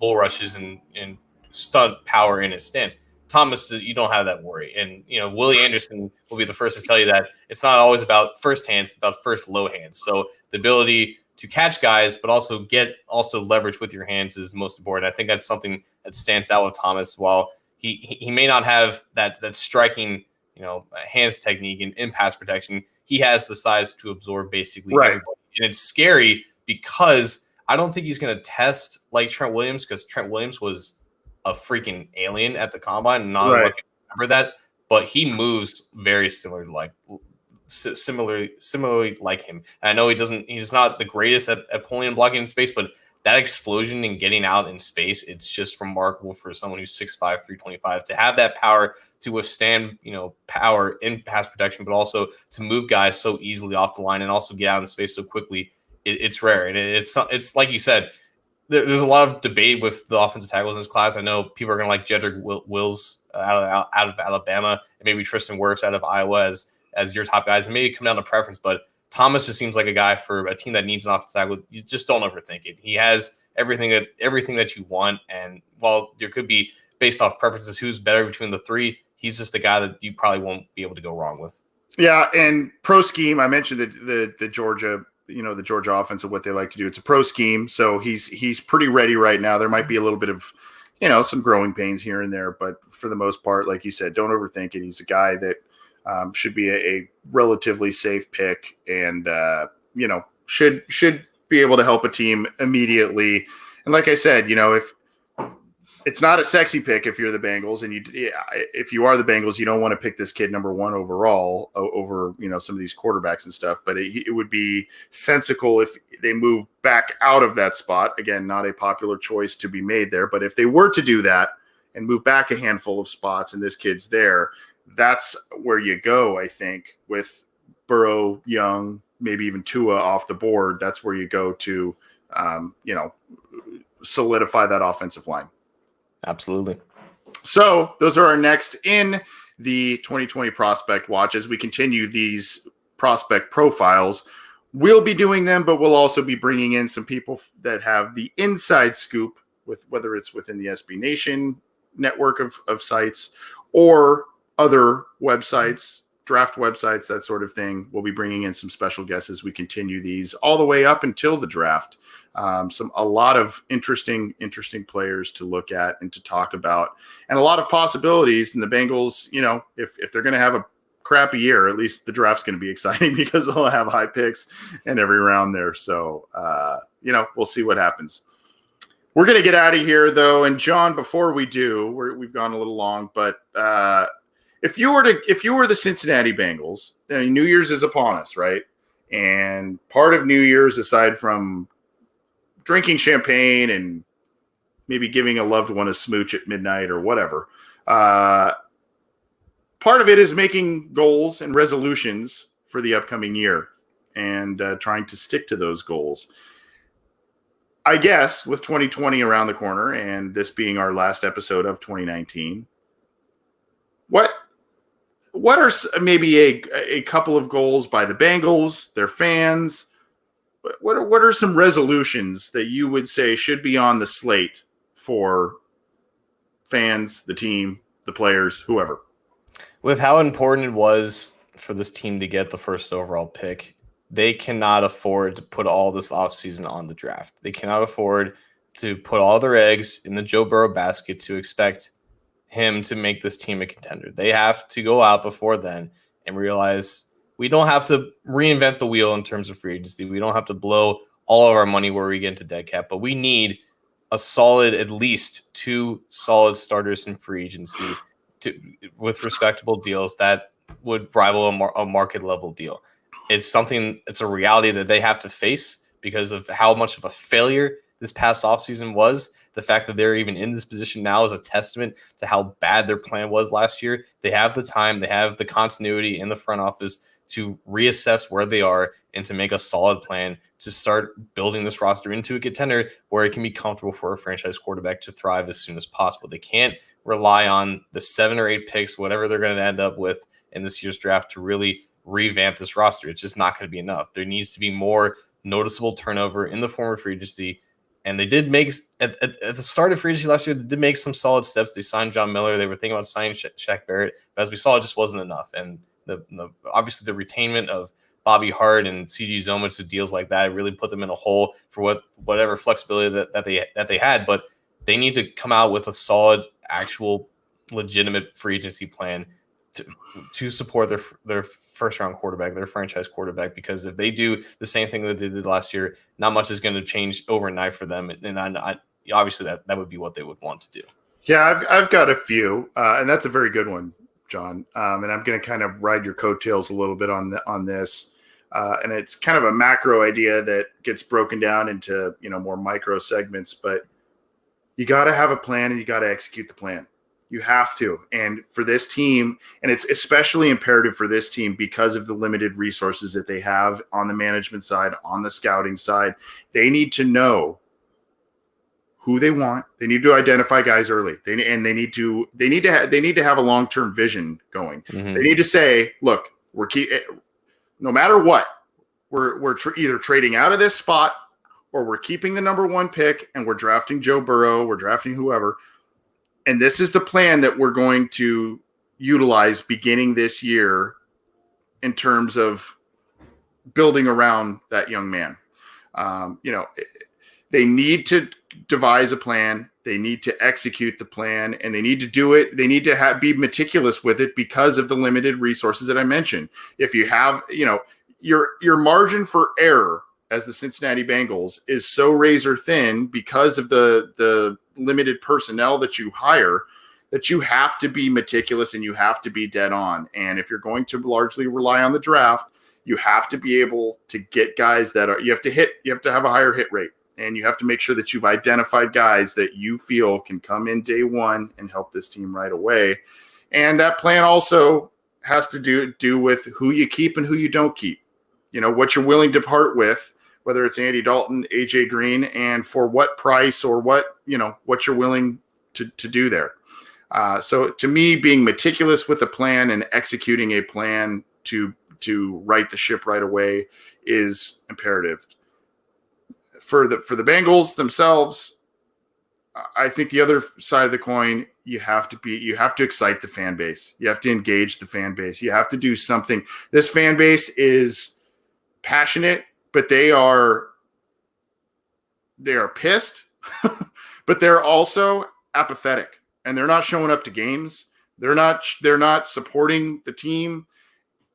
bull rushes and stunt power in his stance. Thomas, you don't have that worry. And, Willie Anderson will be the first to tell you that it's not always about first hands, it's about first low hands. So the ability to catch guys, but also get leverage with your hands is most important. I think that's something that stands out with Thomas. While he may not have that striking, hands technique and in pass protection, he has the size to absorb basically everybody. And it's scary because I don't think he's going to test like Trent Williams, because Trent Williams was a freaking alien at the combine. Not a lot of people remember that, but he moves very similarly like him. And I know he's not the greatest at pulling and blocking in space, but that explosion and getting out in space, it's just remarkable for someone who's 6'5", 325 to have that power to withstand, power in pass protection, but also to move guys so easily off the line and also get out in space so quickly. It's rare. And it's like you said, there's a lot of debate with the offensive tackles in this class. I know people are going to like Jedrick Wills out of Alabama and maybe Tristan Wirfs out of Iowa as your top guys, and maybe come down to preference. But Thomas just seems like a guy for a team that needs an offensive tackle. You just don't overthink it. He has everything that you want. And while there could be based off preferences who's better between the three, he's just a guy that you probably won't be able to go wrong with. Yeah, and pro scheme, I mentioned the Georgia. The Georgia offense and what they like to do. It's a pro scheme, so he's pretty ready right now. There might be a little bit of, some growing pains here and there, but for the most part, like you said, don't overthink it. He's a guy that should be a relatively safe pick, and should be able to help a team immediately. And like I said, if it's not a sexy pick if you're the Bengals, and if you are the Bengals, you don't want to pick this kid number one overall over some of these quarterbacks and stuff. But it would be sensical if they move back out of that spot. Again, not a popular choice to be made there, but if they were to do that and move back a handful of spots and this kid's there, that's where you go. I think with Burrow, Young, maybe even Tua off the board, that's where you go to solidify that offensive line. Absolutely. So those are our next in the 2020 prospect watch. As we continue these prospect profiles, we'll be doing them, but we'll also be bringing in some people that have the inside scoop, with whether it's within the SB Nation network of sites or other websites, draft websites, that sort of thing. We'll be bringing in some special guests as we continue these all the way up until the draft. A lot of interesting players to look at and to talk about, and a lot of possibilities. And the Bengals, if they're going to have a crappy year, at least the draft's going to be exciting because they'll have high picks in every round there. So, we'll see what happens. We're going to get out of here though. And John, before we do, we've gone a little long, but, if you were the Cincinnati Bengals, New Year's is upon us, right? And part of New Year's, aside from drinking champagne and maybe giving a loved one a smooch at midnight or whatever, part of it is making goals and resolutions for the upcoming year and trying to stick to those goals. I guess with 2020 around the corner and this being our last episode of 2019, what are maybe a couple of goals by the Bengals, their fans? What are some resolutions that you would say should be on the slate for fans, the team, the players, whoever? With how important it was for this team to get the first overall pick, they cannot afford to put all this offseason on the draft. They cannot afford to put all their eggs in the Joe Burrow basket to expect him to make this team a contender. They have to go out before then and realize we don't have to reinvent the wheel in terms of free agency. We don't have to blow all of our money where we get into dead cap, but we need a solid, at least 2 solid starters in free agency with respectable deals that would rival a market level deal. it's a reality that they have to face because of how much of a failure this past offseason was. The fact that they're even in this position now is a testament to how bad their plan was last year. They have the time, they have the continuity in the front office to reassess where they are and to make a solid plan to start building this roster into a contender where it can be comfortable for a franchise quarterback to thrive as soon as possible. They can't rely on the 7 or 8 picks, whatever they're going to end up with in this year's draft, to really revamp this roster. It's just not going to be enough. There needs to be more noticeable turnover in the form of free agency. And they did make, at the start of free agency last year, they did make some solid steps. They signed John Miller. They were thinking about signing Shaq Barrett. But as we saw, it just wasn't enough. And obviously the retainment of Bobby Hart and CG Zoma to deals like that really put them in a hole for whatever flexibility that they had. But they need to come out with a solid, actual, legitimate free agency plan to support their first round quarterback, their franchise quarterback, because if they do the same thing that they did last year, not much is going to change overnight for them. And I obviously that would be what they would want to do. Yeah, I've got a few, and that's a very good one, John. And I'm going to kind of ride your coattails a little bit on this. And it's kind of a macro idea that gets broken down into, more micro segments, but you got to have a plan and you got to execute the plan. You have to. And for this team, and it's especially imperative for this team because of the limited resources that they have on the management side, on the scouting side, they need to know who they want. They need to identify guys early. They need to have a long-term vision going. Mm-hmm. They need to say, look, no matter what, we're either trading out of this spot or we're keeping the number 1 pick and we're drafting Joe Burrow, we're drafting whoever. And this is the plan that we're going to utilize beginning this year in terms of building around that young man. They need to devise a plan. They need to execute the plan, and they need to do it. They need to be meticulous with it because of the limited resources that I mentioned. If you have, your margin for error as the Cincinnati Bengals is so razor thin because of the limited personnel that you hire, that you have to be meticulous and you have to be dead on. And if you're going to largely rely on the draft, you have to be able to get guys you have to have a higher hit rate, and you have to make sure that you've identified guys that you feel can come in day one and help this team right away. And that plan also has to do with who you keep and who you don't keep, what you're willing to part with, whether it's Andy Dalton, AJ Green, and for what price or what you're willing to do there. So to me, being meticulous with a plan and executing a plan to right the ship right away is imperative. For the Bengals themselves, I think the other side of the coin, you have to excite the fan base. You have to engage the fan base. You have to do something. This fan base is passionate, but they are pissed, but they're also apathetic, and they're not showing up to games. They're not supporting the team,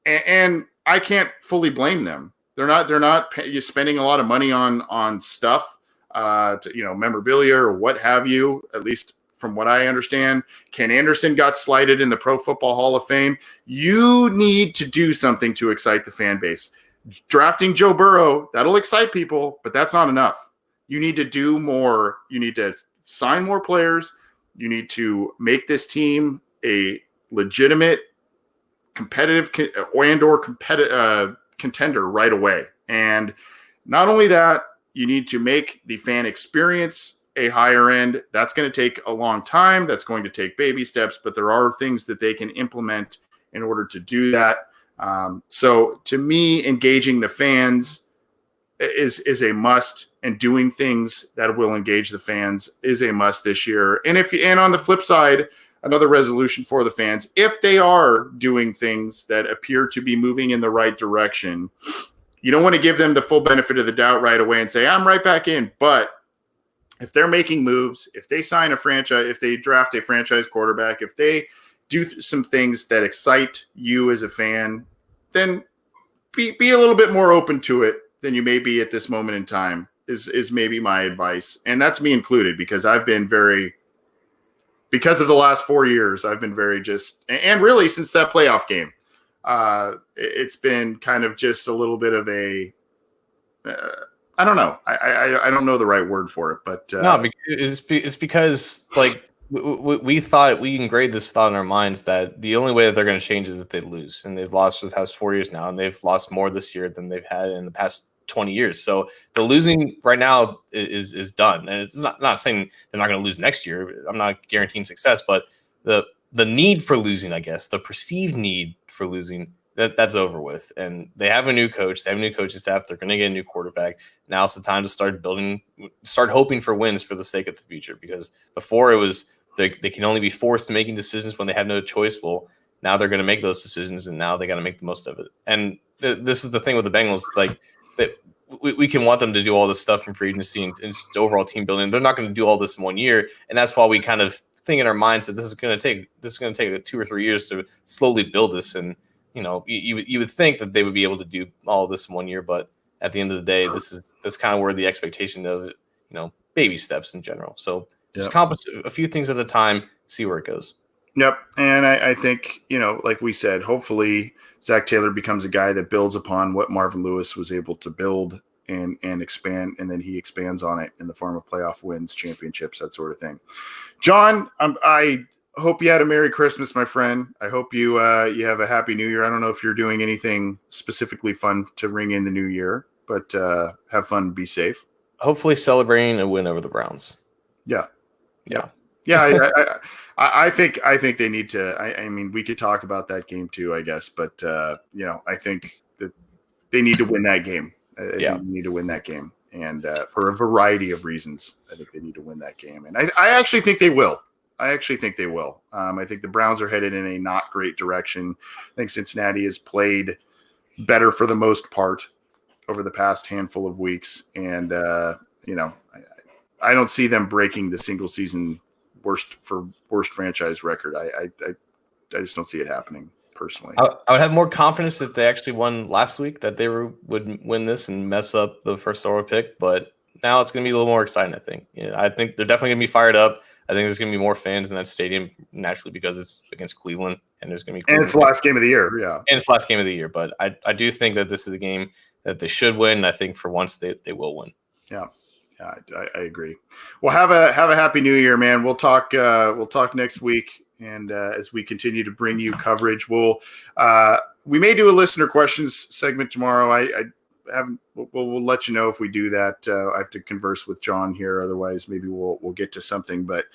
and I can't fully blame them. They're not spending a lot of money on stuff, memorabilia or what have you. At least from what I understand, Ken Anderson got slighted in the Pro Football Hall of Fame. You need to do something to excite the fan base. Drafting Joe Burrow, that'll excite people, but that's not enough. You need to do more. You need to sign more players. You need to make this team a legitimate, competitive contender right away. And not only that, you need to make the fan experience a higher end. That's going to take a long time. That's going to take baby steps, but there are things that they can implement in order to do that. So to me, engaging the fans is a must, and doing things that will engage the fans is a must this year. And on the flip side, another resolution for the fans, if they are doing things that appear to be moving in the right direction, you don't want to give them the full benefit of the doubt right away and say, I'm right back in. But if they're making moves, if they sign a franchise, if they draft a franchise quarterback, if they do some things that excite you as a fan, then be a little bit more open to it than you may be at this moment in time is maybe my advice. And that's me included, because because of the last 4 years, I've been very and really since that playoff game, it's been kind of just a little bit of a I don't know. I don't know the right word for it, but No, it's because like we thought we engraved this thought in our minds that the only way that they're going to change is if they lose, and they've lost for the past 4 years now, and they've lost more this year than they've had in the past 20 years. So the losing right now is done, and it's not saying they're not going to lose next year. I'm not guaranteeing success, but the need for losing, I guess, the perceived need for losing, that's over with. And they have a new coach, they have a new coaching staff, they're going to get a new quarterback. Now's the time to start hoping for wins for the sake of the future, because before it was they can only be forced to making decisions when they have no choice. Well, now they're going to make those decisions, and now they got to make the most of it. And this is the thing with the Bengals, like that we can want them to do all this stuff in free agency and just overall team building. They're not going to do all this in 1 year, and that's why we kind of think in our minds that this is going to take 2 or 3 years to slowly build this. And you would think that they would be able to do all of this in 1 year, but at the end of the day, that's kind of where the expectation of it, baby steps in general. So just accomplish a few things at a time, see where it goes. Yep. And I think, like we said, hopefully Zach Taylor becomes a guy that builds upon what Marvin Lewis was able to build and expand, and then he expands on it in the form of playoff wins, championships, that sort of thing. John, I hope you had a Merry Christmas, my friend. I hope you have a Happy New Year. I don't know if you're doing anything specifically fun to ring in the new year, but have fun, be safe. Hopefully celebrating a win over the Browns. Yeah. I think they need to. I mean, we could talk about that game too, I guess, but I think that they need to win that game. They need to win that game, and for a variety of reasons, I think they need to win that game, and I actually think they will. I think the Browns are headed in a not great direction. I think Cincinnati has played better for the most part over the past handful of weeks, and I don't see them breaking the single season worst franchise record. I just don't see it happening personally. I would have more confidence if they actually won last week, that they would win this and mess up the first overall pick. But now it's going to be a little more exciting, I think. I think they're definitely going to be fired up. I think there's going to be more fans in that stadium naturally because it's against Cleveland, and there's going to be and it's the last game of the year. Yeah, and it's the last game of the year. But I do think that this is a game that they should win. I think for once they will win. Yeah. I agree. Well, have a Happy New Year, man. We'll talk next week, and as we continue to bring you coverage, we may do a listener questions segment tomorrow. We'll let you know if we do that. I have to converse with John here, otherwise maybe we'll get to something. But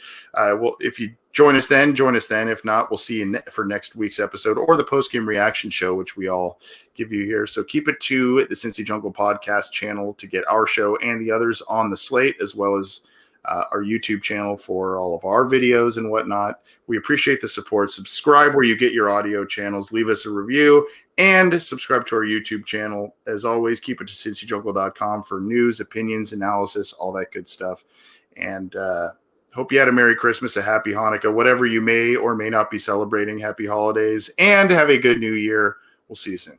if you join us then. If not, we'll see you for next week's episode or the post-game reaction show, which we all give you here. So keep it to the Cincy Jungle podcast channel to get our show and the others on the slate, as well as our YouTube channel for all of our videos and whatnot. We appreciate the support. Subscribe where you get your audio channels. Leave us a review and subscribe to our YouTube channel. As always, keep it to cincyjungle.com for news, opinions, analysis, all that good stuff. And hope you had a Merry Christmas, a Happy Hanukkah, whatever you may or may not be celebrating. Happy holidays, and have a good New Year. We'll see you soon.